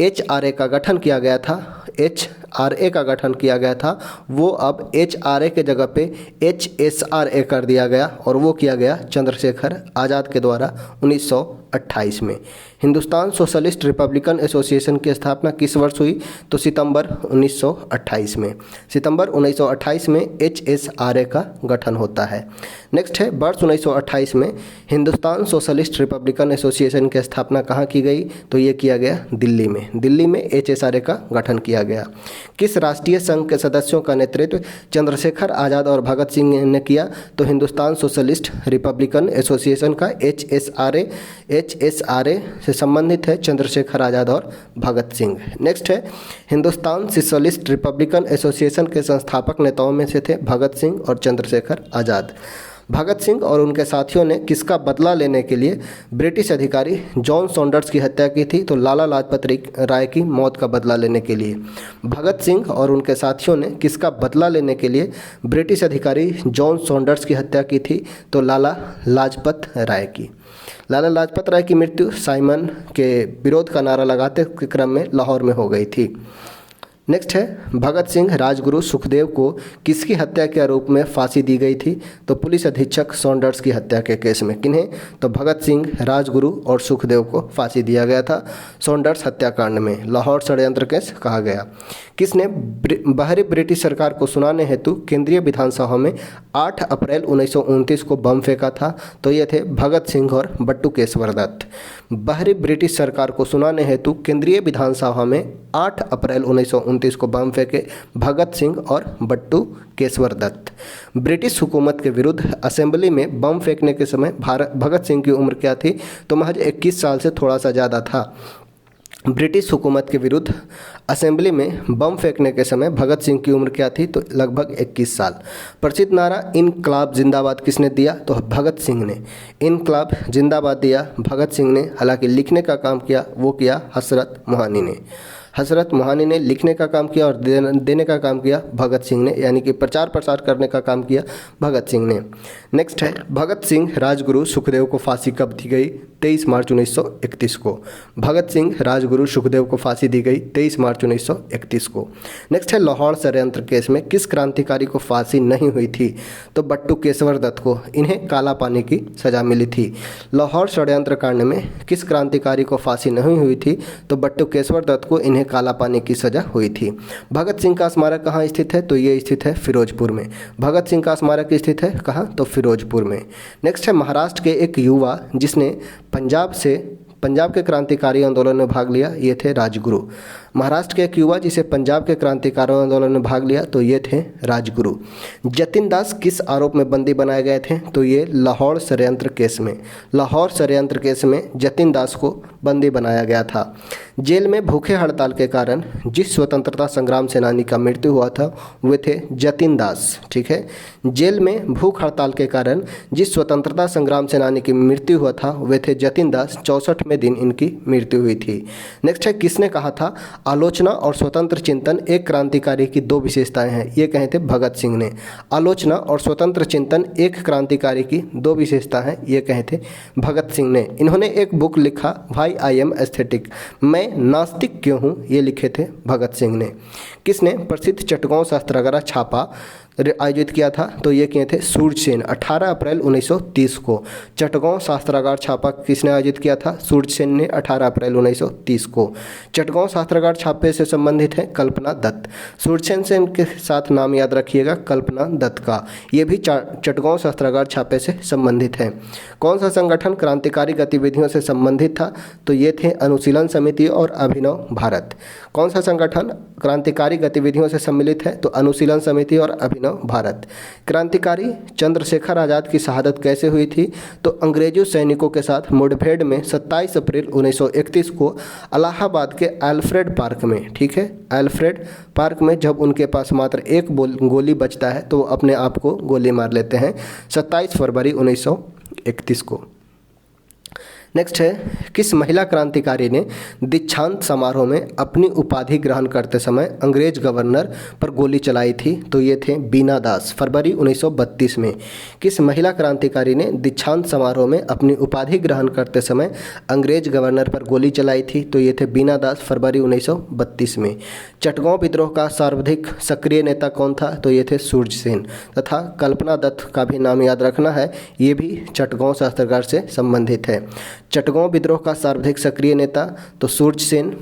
HRA का गठन किया गया था, HRA का गठन किया गया था, वो अब HRA के जगह पे HSRA कर दिया गया, और वो किया गया चंद्रशेखर आज़ाद के द्वारा 1928 में। हिंदुस्तान सोशलिस्ट रिपब्लिकन एसोसिएशन की स्थापना किस वर्ष हुई? तो सितंबर 1928 में। सितंबर 1928 में HSRA का गठन होता है। नेक्स्ट है, वर्ष 1928 में हिंदुस्तान सोशलिस्ट रिपब्लिकन एसोसिएशन की स्थापना कहाँ की गई? तो ये किया गया दिल्ली में। दिल्ली में HSRA का गठन किया गया। किस राष्ट्रीय संघ के सदस्यों का नेतृत्व चंद्रशेखर आज़ाद और भगत सिंह ने किया? तो हिंदुस्तान सोशलिस्ट रिपब्लिकन एसोसिएशन का HSRA से संबंधित है चंद्रशेखर आज़ाद और भगत सिंह। नेक्स्ट है, हिंदुस्तान सोशलिस्ट रिपब्लिकन एसोसिएशन के संस्थापक नेताओं में से थे भगत सिंह और चंद्रशेखर आज़ाद। भगत सिंह और उनके साथियों ने किसका बदला लेने के लिए ब्रिटिश अधिकारी जॉन सॉन्डर्स की हत्या की थी? तो लाला लाजपत राय की मौत का बदला लेने के लिए। भगत सिंह और उनके साथियों ने किसका बदला लेने के लिए ब्रिटिश अधिकारी जॉन सॉन्डर्स की हत्या की थी? तो लाला लाजपत राय की। लाला लाजपत राय की मृत्यु साइमन के विरोध का नारा लगाते के क्रम में लाहौर में हो गई थी। नेक्स्ट है, भगत सिंह राजगुरु सुखदेव को किसकी हत्या के आरोप में फांसी दी गई थी? तो पुलिस अधीक्षक सॉन्डर्स की हत्या के केस में। किन्हें? तो भगत सिंह, राजगुरु और सुखदेव को फांसी दिया गया था सॉन्डर्स हत्याकांड में। लाहौर षड्यंत्र केस कहा गया। किसने बाहरी ब्रिटिश सरकार को सुनाने हेतु केंद्रीय विधानसभा में 8 अप्रैल 1929 को बम फेंका था? तो ये थे भगत सिंह और बट्टू केशवर दत्त। बाहरी ब्रिटिश सरकार को सुनाने हेतु केंद्रीय विधानसभा में 8 अप्रैल 1929 को बम फेंके भगत सिंह और बट्टू केशवर दत्त। ब्रिटिश हुकूमत के विरुद्ध असेंबली में बम फेंकने के समय भगत सिंह की उम्र क्या थी? तो महज 21 साल से थोड़ा सा ज़्यादा था। ब्रिटिश हुकूमत के विरुद्ध असेंबली में बम फेंकने के समय भगत सिंह की उम्र क्या थी? तो लगभग 21 साल। प्रसिद्ध नारा इनकलाब जिंदाबाद किसने दिया? तो भगत सिंह ने। इनकलाब जिंदाबाद दिया भगत सिंह ने। हालांकि लिखने का काम किया वो किया हसरत मोहानी ने। हसरत मोहानी ने लिखने का काम किया और देने का काम किया भगत सिंह ने, यानी कि प्रचार प्रसार करने का काम किया भगत सिंह ने। नेक्स्ट है, भगत सिंह राजगुरु सुखदेव को फांसी कब दी गई? 23 मार्च 1931 को। भगत सिंह राजगुरु सुखदेव को फांसी दी गई 23 मार्च 1931 को। नेक्स्ट है, लाहौर षड्यंत्र केस में किस क्रांतिकारी को फांसी नहीं हुई थी? तो बट्टू केशवर दत्त को। इन्हें काला पानी की सजा मिली थी। लाहौर षड्यंत्र कांड में किस क्रांतिकारी को फांसी नहीं हुई थी? तो बट्टू केशवर दत्त को इन्हें जिन्हें काला पानी की सज़ा हुई थी। भगत सिंह का स्मारक कहाँ स्थित है? तो ये स्थित है फिरोजपुर में। भगत सिंह का स्मारक स्थित है कहाँ? तो फिरोजपुर में। नेक्स्ट है महाराष्ट्र के एक युवा जिसने पंजाब के क्रांतिकारी आंदोलन में भाग लिया, ये थे राजगुरु। महाराष्ट्र के एक युवा जिसे पंजाब के क्रांतिकारी आंदोलन में भाग लिया, तो ये थे राजगुरु। जतिन दास किस आरोप में बंदी बनाए गए थे? तो ये लाहौर षड्यंत्र केस में। लाहौर षड्यंत्र केस में जतिन दास को बंदी बनाया गया था। जेल में भूखे हड़ताल के कारण जिस स्वतंत्रता संग्राम सेनानी का मृत्यु हुआ था वे थे जतिन दास। ठीक है, जेल में भूख हड़ताल के कारण जिस स्वतंत्रता संग्राम सेनानी की मृत्यु हुआ था वे थे जतिन दास। 64वें दिन इनकी मृत्यु हुई थी। नेक्स्ट है किसने कहा था आलोचना और स्वतंत्र चिंतन एक क्रांतिकारी की दो विशेषताएं हैं? ये कहे थे भगत सिंह ने। आलोचना और स्वतंत्र चिंतन एक क्रांतिकारी की दो विशेषता हैं, ये कहे थे भगत सिंह ने। इन्होंने एक बुक लिखा व्हाई आई एम एस्थेटिक, मैं नास्तिक क्यों हूँ, ये लिखे थे भगत सिंह ने। किसने प्रसिद्ध चटगांव शस्त्रागार छापा आयोजित किया था? तो ये किए थे सूर्यसेन। 18 अप्रैल 1930 को चटगांव शस्त्रागार छापा किसने आयोजित किया था? सूर्यसेन ने 18 अप्रैल 1930 को। चटगांव शस्त्रागार छापे से संबंधित है कल्पना दत्त। सूर्यसेन के साथ नाम याद रखिएगा कल्पना दत्त का। ये भी चटगांव शस्त्रागार छापे से संबंधित है। कौन सा संगठन क्रांतिकारी गतिविधियों से संबंधित था? तो ये थे अनुशीलन समिति और अभिनव भारत। कौन सा संगठन क्रांतिकारी गतिविधियों से सम्मिलित है? तो अनुशीलन समिति और अभिनव भारत। क्रांतिकारी चंद्रशेखर आजाद की शहादत कैसे हुई थी? तो अंग्रेजों सैनिकों के साथ मुठभेड़ में 27 अप्रैल 1931 को इलाहाबाद के अल्फ्रेड पार्क में, ठीक है, अल्फ्रेड पार्क में जब उनके पास मात्र एक गोली बचता है तो वो अपने आप को गोली मार लेते हैं 27 फरवरी 1931 को। नेक्स्ट है किस महिला क्रांतिकारी ने दीक्षांत समारोह में अपनी उपाधि ग्रहण करते समय अंग्रेज गवर्नर पर गोली चलाई थी? तो ये थे बीना दास, फरवरी 1932 में। किस महिला क्रांतिकारी ने दीक्षांत समारोह में अपनी उपाधि ग्रहण करते समय अंग्रेज गवर्नर पर गोली चलाई थी? तो ये थे बीना दास, फरवरी 1932 में। चटगांव विद्रोह का सर्वाधिक सक्रिय नेता कौन था? तो ये थे सूर्यसेन। तथा कल्पना दत्त का भी नाम याद रखना है, ये भी चटगांव शस्त्रागार से संबंधित है। चटगांव विद्रोह का सर्वाधिक सक्रिय नेता तो सूर्यसेन।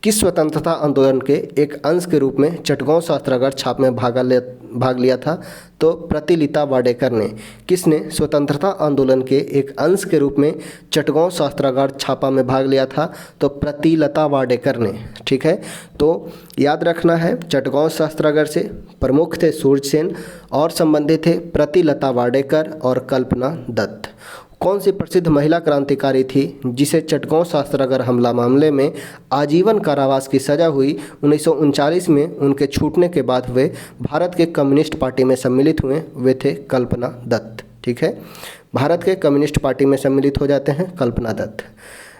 किस स्वतंत्रता आंदोलन के एक अंश के रूप में चटगांव शस्त्रागार छाप में भाग लिया था? तो प्रतिलिता वाडेकर ने। किसने स्वतंत्रता आंदोलन के एक अंश के रूप में चटगांव शस्त्रागार छापा में भाग लिया था? तो प्रतिलता वाडेकर ने। ठीक है, तो याद रखना है चटगांव शस्त्रागार से प्रमुख थे सूर्यसेन और संबंधित थे प्रतिलता वाडेकर और कल्पना दत्त। कौन सी प्रसिद्ध महिला क्रांतिकारी थी जिसे चटगांव शस्त्रागार हमला मामले में आजीवन कारावास की सजा हुई? 1939 में उनके छूटने के बाद वे भारत के कम्युनिस्ट पार्टी में सम्मिलित हुए, वे थे कल्पना दत्त। ठीक है, भारत के कम्युनिस्ट पार्टी में सम्मिलित हो जाते हैं कल्पना दत्त।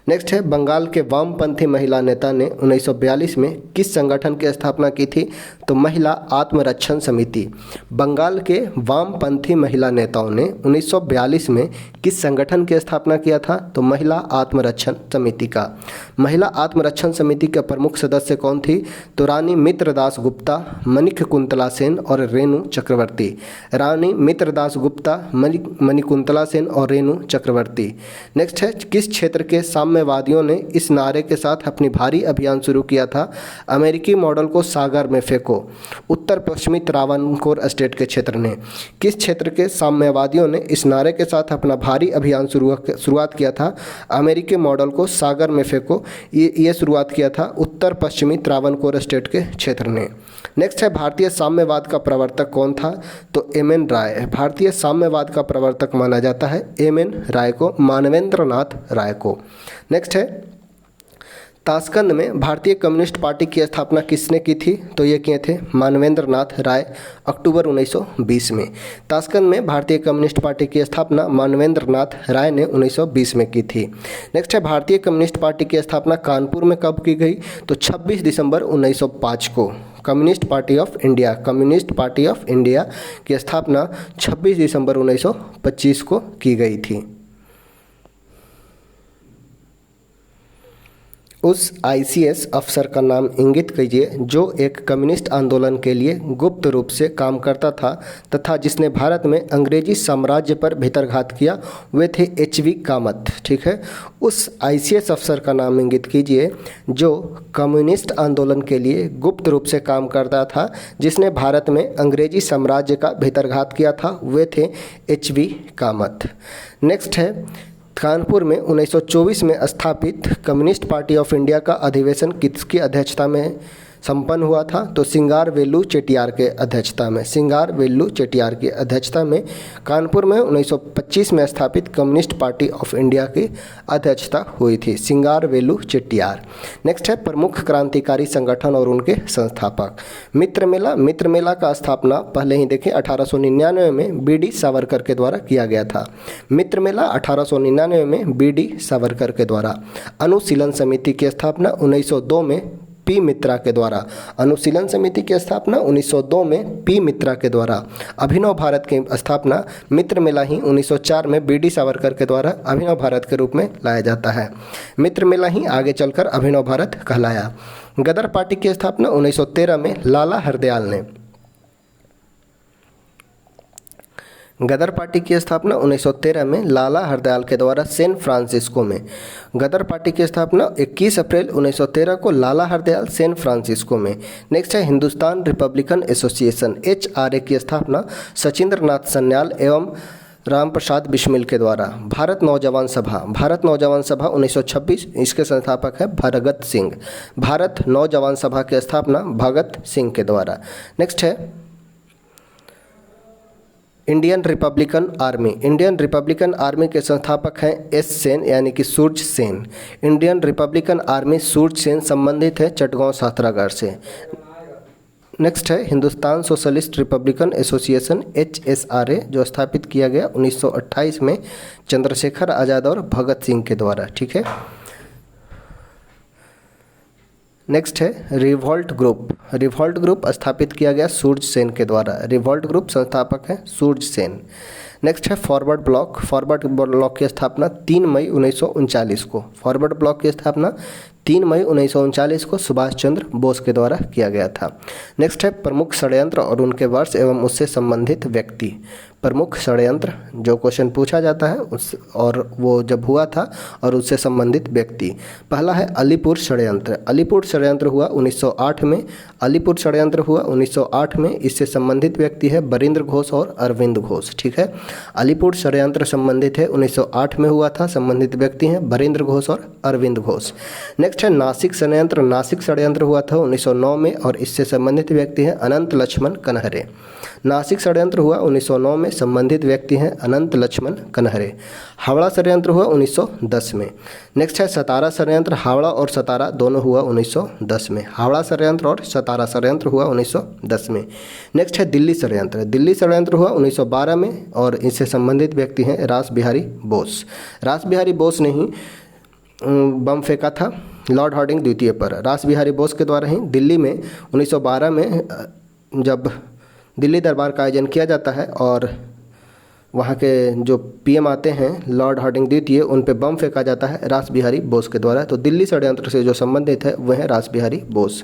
नेक्स्ट है बंगाल के वामपंथी महिला नेता ने 1942 में किस संगठन की स्थापना की थी? तो महिला आत्मरक्षण समिति। बंगाल के वामपंथी महिला नेताओं ने 1942 में किस संगठन की स्थापना किया था? तो महिला आत्मरक्षण समिति का। महिला आत्मरक्षण समिति के प्रमुख सदस्य कौन थी? तो रानी मित्रदास गुप्ता, मणिकुंतला सेन और रेणु चक्रवर्ती। रानी मित्रदास गुप्ता, मणिकुंतला सेन और रेणु चक्रवर्ती। नेक्स्ट है किस क्षेत्र के साम्यवादियों ने इस नारे के साथ अपनी भारी अभियान शुरू किया था? अमेरिकी मॉडल को सागर में फेंको। उत्तर पश्चिमी त्रावणकोर स्टेट के क्षेत्र ने। किस क्षेत्र के साम्यवादियों ने इस नारे के साथ अपना भारी अभियान शुरुआत किया था? अमेरिकी मॉडल को सागर में फेंको, ये शुरुआत किया था उत्तर पश्चिमी त्रावणकोर स्टेट के क्षेत्र ने। नेक्स्ट है भारतीय साम्यवाद का प्रवर्तक कौन था? तो एम.एन. राय। भारतीय साम्यवाद का प्रवर्तक माना जाता है एम.एन. राय को, मानवेंद्र नाथ राय को। नेक्स्ट है ताशकंद में भारतीय कम्युनिस्ट पार्टी की स्थापना किसने की थी? तो ये किए थे मानवेंद्र नाथ राय, अक्टूबर 1920 में। ताशकंद में भारतीय कम्युनिस्ट पार्टी की स्थापना मानवेंद्र नाथ राय ने 1920 में की थी। नेक्स्ट है भारतीय कम्युनिस्ट पार्टी की स्थापना कानपुर में कब की गई? तो 26 दिसंबर 1905 को। कम्युनिस्ट पार्टी ऑफ इंडिया की स्थापना 26 दिसंबर 1925 को की गई थी। उस आईसीएस अफसर का नाम इंगित कीजिए जो एक कम्युनिस्ट आंदोलन के लिए गुप्त रूप से काम करता था तथा जिसने भारत में अंग्रेजी साम्राज्य पर भीतरघात किया। वे थे एच.वी. कामत। ठीक है, उस आईसीएस अफसर का नाम इंगित कीजिए जो कम्युनिस्ट आंदोलन के लिए गुप्त रूप से काम करता था जिसने भारत में अंग्रेजी साम्राज्य का भीतरघात किया था। वे थे एच.वी. कामत। नेक्स्ट है, कानपुर में 1924 में स्थापित कम्युनिस्ट पार्टी ऑफ इंडिया का अधिवेशन किसकी अध्यक्षता में संपन्न हुआ था? तो सिंगारवेलु चेट्टियार के अध्यक्षता में, सिंगारवेलु चेट्टियार की अध्यक्षता में कानपुर में 1925 में स्थापित कम्युनिस्ट पार्टी ऑफ इंडिया की अध्यक्षता हुई थी, सिंगारवेलु चेट्टियार। नेक्स्ट है, प्रमुख क्रांतिकारी संगठन और उनके संस्थापक। मित्र मेला, मित्र मेला का स्थापना पहले ही देखें 1899 में बी.डी. सावरकर के द्वारा किया गया था। मित्र मेला 1899 में बी.डी. सावरकर के द्वारा। अनुशीलन समिति की स्थापना 1902 में पी मित्रा के द्वारा। अनुशीलन समिति की स्थापना 1902 में पी मित्रा के द्वारा। अभिनव भारत की स्थापना मित्र मेला ही 1904 में बी.डी. सावरकर के द्वारा अभिनव भारत के रूप में लाया जाता है। मित्र मेला ही आगे चलकर अभिनव भारत कहलाया। गदर पार्टी की स्थापना 1913 में लाला हरदयाल ने। गदर पार्टी की स्थापना 1913 में लाला हरदयाल के द्वारा सैन फ्रांसिस्को में। गदर पार्टी की स्थापना 21 अप्रैल 1913 को लाला हरदयाल सैन फ्रांसिस्को में। नेक्स्ट है, हिंदुस्तान रिपब्लिकन एसोसिएशन HRA की स्थापना सचिंद्र नाथ सन्याल एवं राम प्रसाद बिस्मिल के द्वारा। भारत नौजवान सभा, भारत नौजवान सभा 1926, इसके संस्थापक है भगत सिंह। भारत नौजवान सभा की स्थापना भगत सिंह के द्वारा। नेक्स्ट है, Indian Republican army. Indian Republican army के संस्थापक हैं एस सेन यानी कि Surya Sen. Indian Republican army Surya Sen संबंधित है चटगांव शस्त्रागार से। नेक्स्ट है, Hindustan socialist Republican association HSRA जो स्थापित किया गया 1928 में चंद्रशेखर आज़ाद और भगत सिंह के द्वारा। ठीक है। नेक्स्ट है, रिवॉल्ट ग्रुप। रिवॉल्ट ग्रुप स्थापित किया गया सूर्य सेन के द्वारा। रिवॉल्ट ग्रुप संस्थापक है सूर्य सेन। नेक्स्ट है, फॉरवर्ड ब्लॉक। फॉरवर्ड ब्लॉक की स्थापना 3 मई 1939 को। फॉरवर्ड ब्लॉक की स्थापना 3 मई 1939 को सुभाष चंद्र बोस के द्वारा किया गया था। नेक्स्ट है, प्रमुख षड्यंत्र और उनके वर्ष एवं उससे संबंधित व्यक्ति। प्रमुख षड्यंत्र जो क्वेश्चन पूछा जाता है उस और वो जब हुआ था और उससे संबंधित व्यक्ति। पहला है अलीपुर षड्यंत्र। अलीपुर षड्यंत्र हुआ 1908 में। अलीपुर षड्यंत्र हुआ 1908 में। इससे संबंधित व्यक्ति है बरिंद्र घोष और अरविंद घोष। ठीक है, अलीपुर षड्यंत्र संबंधित है 1908 में हुआ था। संबंधित व्यक्ति हैं बरिंद्र घोष और अरविंद घोष। नेक्स्ट है, नासिक षड्यंत्र। नासिक षड्यंत्र हुआ था 1909 में और इससे संबंधित व्यक्ति हैं अनंत लक्ष्मण कनहरे। नासिक षड्यंत्र हुआ 1909 में। संबंधित व्यक्ति हैं अनंत लक्ष्मण कनहरे। हावड़ा षड्यंत्र हुआ 1910 में। नेक्स्ट है, सतारा षड्यंत्र। हावड़ा और सतारा दोनों हुआ 1910 में। हावड़ा षड्यंत्र और सतारा षड्यंत्र हुआ 1910 में। नेक्स्ट है, दिल्ली षड्यंत्र। दिल्ली षड्यंत्र हुआ 1912 में और इससे संबंधित व्यक्ति हैं रास बिहारी बोस। रास बिहारी बोस ने ही बम फेंका था लॉर्ड हार्डिंग द्वितीय पर। रास बिहारी बोस के द्वारा ही दिल्ली में 1912 में जब दिल्ली दरबार का आयोजन किया जाता है और वहाँ के जो पीएम आते हैं लॉर्ड हार्डिंग द्वितीय, उन पे बम फेंका जाता है रास बिहारी बोस के द्वारा। तो दिल्ली षड्यंत्र से जो संबंधित है वह है रास बिहारी बोस।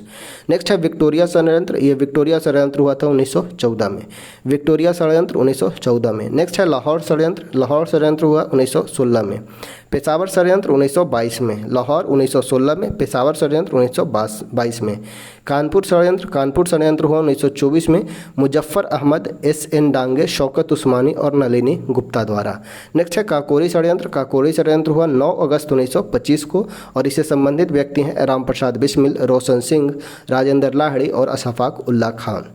नेक्स्ट है, विक्टोरिया षड्यंत्र। ये विक्टोरिया षड्यंत्र हुआ था 1914 में। विक्टोरिया षड्यंत्र 1914 में। नेक्स्ट है, लाहौर षड्यंत्र। लाहौर षड्यंत्र हुआ 1916 में। पेशावर षड्यंत्र 1922 में। लाहौर 1916 में। पेशावर षड्यंत्र 1922 में। कानपुर षड्यंत्र। कानपुर षड्यंत्र हुआ 1924 में। मुजफ्फर अहमद, SN डांगे, शौकत उस्मानी और नलिनी गुप्ता द्वारा। नेक्स्ट है, काकोरी षड्यंत्र। काकोरी षड्यंत्र हुआ 9 अगस्त 1925 को और इससे संबंधित व्यक्ति हैं राम प्रसाद बिस्मिल, रोशन सिंह, राजेंद्र लाहिड़ी और अशफाक उल्ला खान।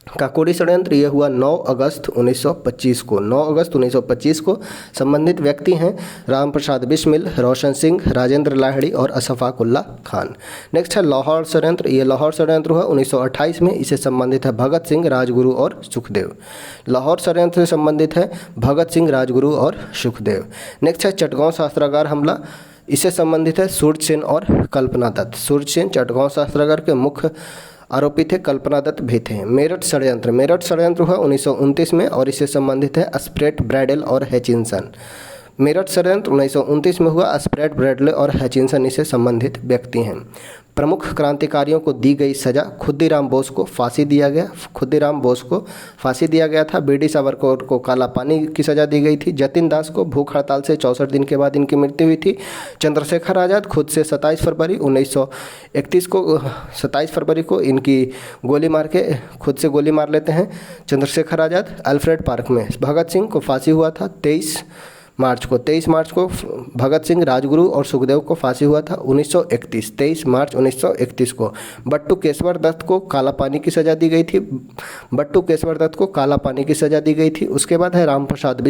काकोरी षड्यंत्र ये हुआ 9 अगस्त 1925 को। 9 अगस्त 1925 को। संबंधित व्यक्ति हैं राम प्रसाद बिस्मिल, रोशन सिंह, राजेंद्र लाहिड़ी और अशफाक उल्ला खान। नेक्स्ट है, लाहौर षड्यंत्र। ये लाहौर षड्यंत्र हुआ 1928 में। इससे संबंधित है भगत सिंह, राजगुरु और सुखदेव। लाहौर षड्यंत्र से संबंधित है भगत सिंह, राजगुरु और सुखदेव। नेक्स्ट है, चटगांव शस्त्रागार हमला। इससे संबंधित है सूर्य सेन और कल्पना दत्त। सूर्य सेन चटगांव शस्त्रागार के मुख्य आरोपी थे, कल्पना दत्त भी थे। मेरठ षड्यंत्र। मेरठ षड्यंत्र हुआ 1929 में और इससे संबंधित है स्प्रेट, ब्रैडेल और हैचिनसन। मेरठ षड्यंत्र 1929 में हुआ। स्प्रेड, ब्रैडले और हचिंसन इससे संबंधित व्यक्ति हैं। प्रमुख क्रांतिकारियों को दी गई सजा। खुद्दीराम बोस को फांसी दिया गया। खुद्दीराम बोस को फांसी दिया गया था। बीडी सावरकर को काला पानी की सजा दी गई थी। जतिन दास को भूख हड़ताल से 64 दिन के बाद इनकी मृत्यु हुई थी। चंद्रशेखर आज़ाद खुद से 27 फरवरी 1931 को इनकी गोली मार के खुद से गोली मार लेते हैं चंद्रशेखर आज़ाद। अल्फ्रेड पार्क में भगत सिंह को फांसी हुआ था 23 मार्च को भगत सिंह, राजगुरु और सुखदेव को फांसी हुआ था 23 मार्च 1931 को। बट्टू केशवर दत्त को काला पानी की सज़ा दी गई थी। उसके बाद है रामप्रसाद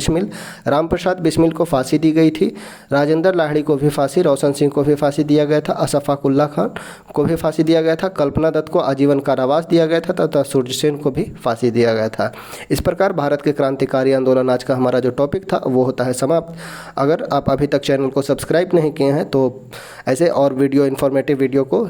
बिस्मिल को फांसी दी गई थी। राजेंद्र लाहिड़ी को भी फांसी, रोशन सिंह को भी फांसी दिया गया था। अशफाकुल्ला खान को भी फांसी दिया गया था। कल्पना दत्त को आजीवन कारावास दिया गया था तथा सूर्यसेन को भी फांसी दिया गया था। इस प्रकार भारत के क्रांतिकारी आंदोलन आज का हमारा जो टॉपिक था वो होता है समाप्त। अगर आप अभी तक चैनल को सब्सक्राइब नहीं किए हैं तो ऐसे और इन्फॉर्मेटिव वीडियो को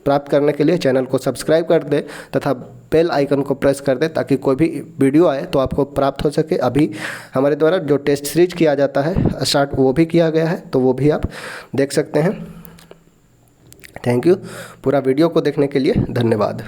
प्राप्त करने के लिए चैनल को सब्सक्राइब कर दें तथा बेल आइकन को प्रेस कर दें ताकि कोई भी वीडियो आए तो आपको प्राप्त हो सके। अभी हमारे द्वारा जो टेस्ट सीरीज किया जाता है स्टार्ट वो भी किया गया है तो वो भी आप देख सकते हैं। Thank you. पूरा वीडियो को देखने के लिए धन्यवाद।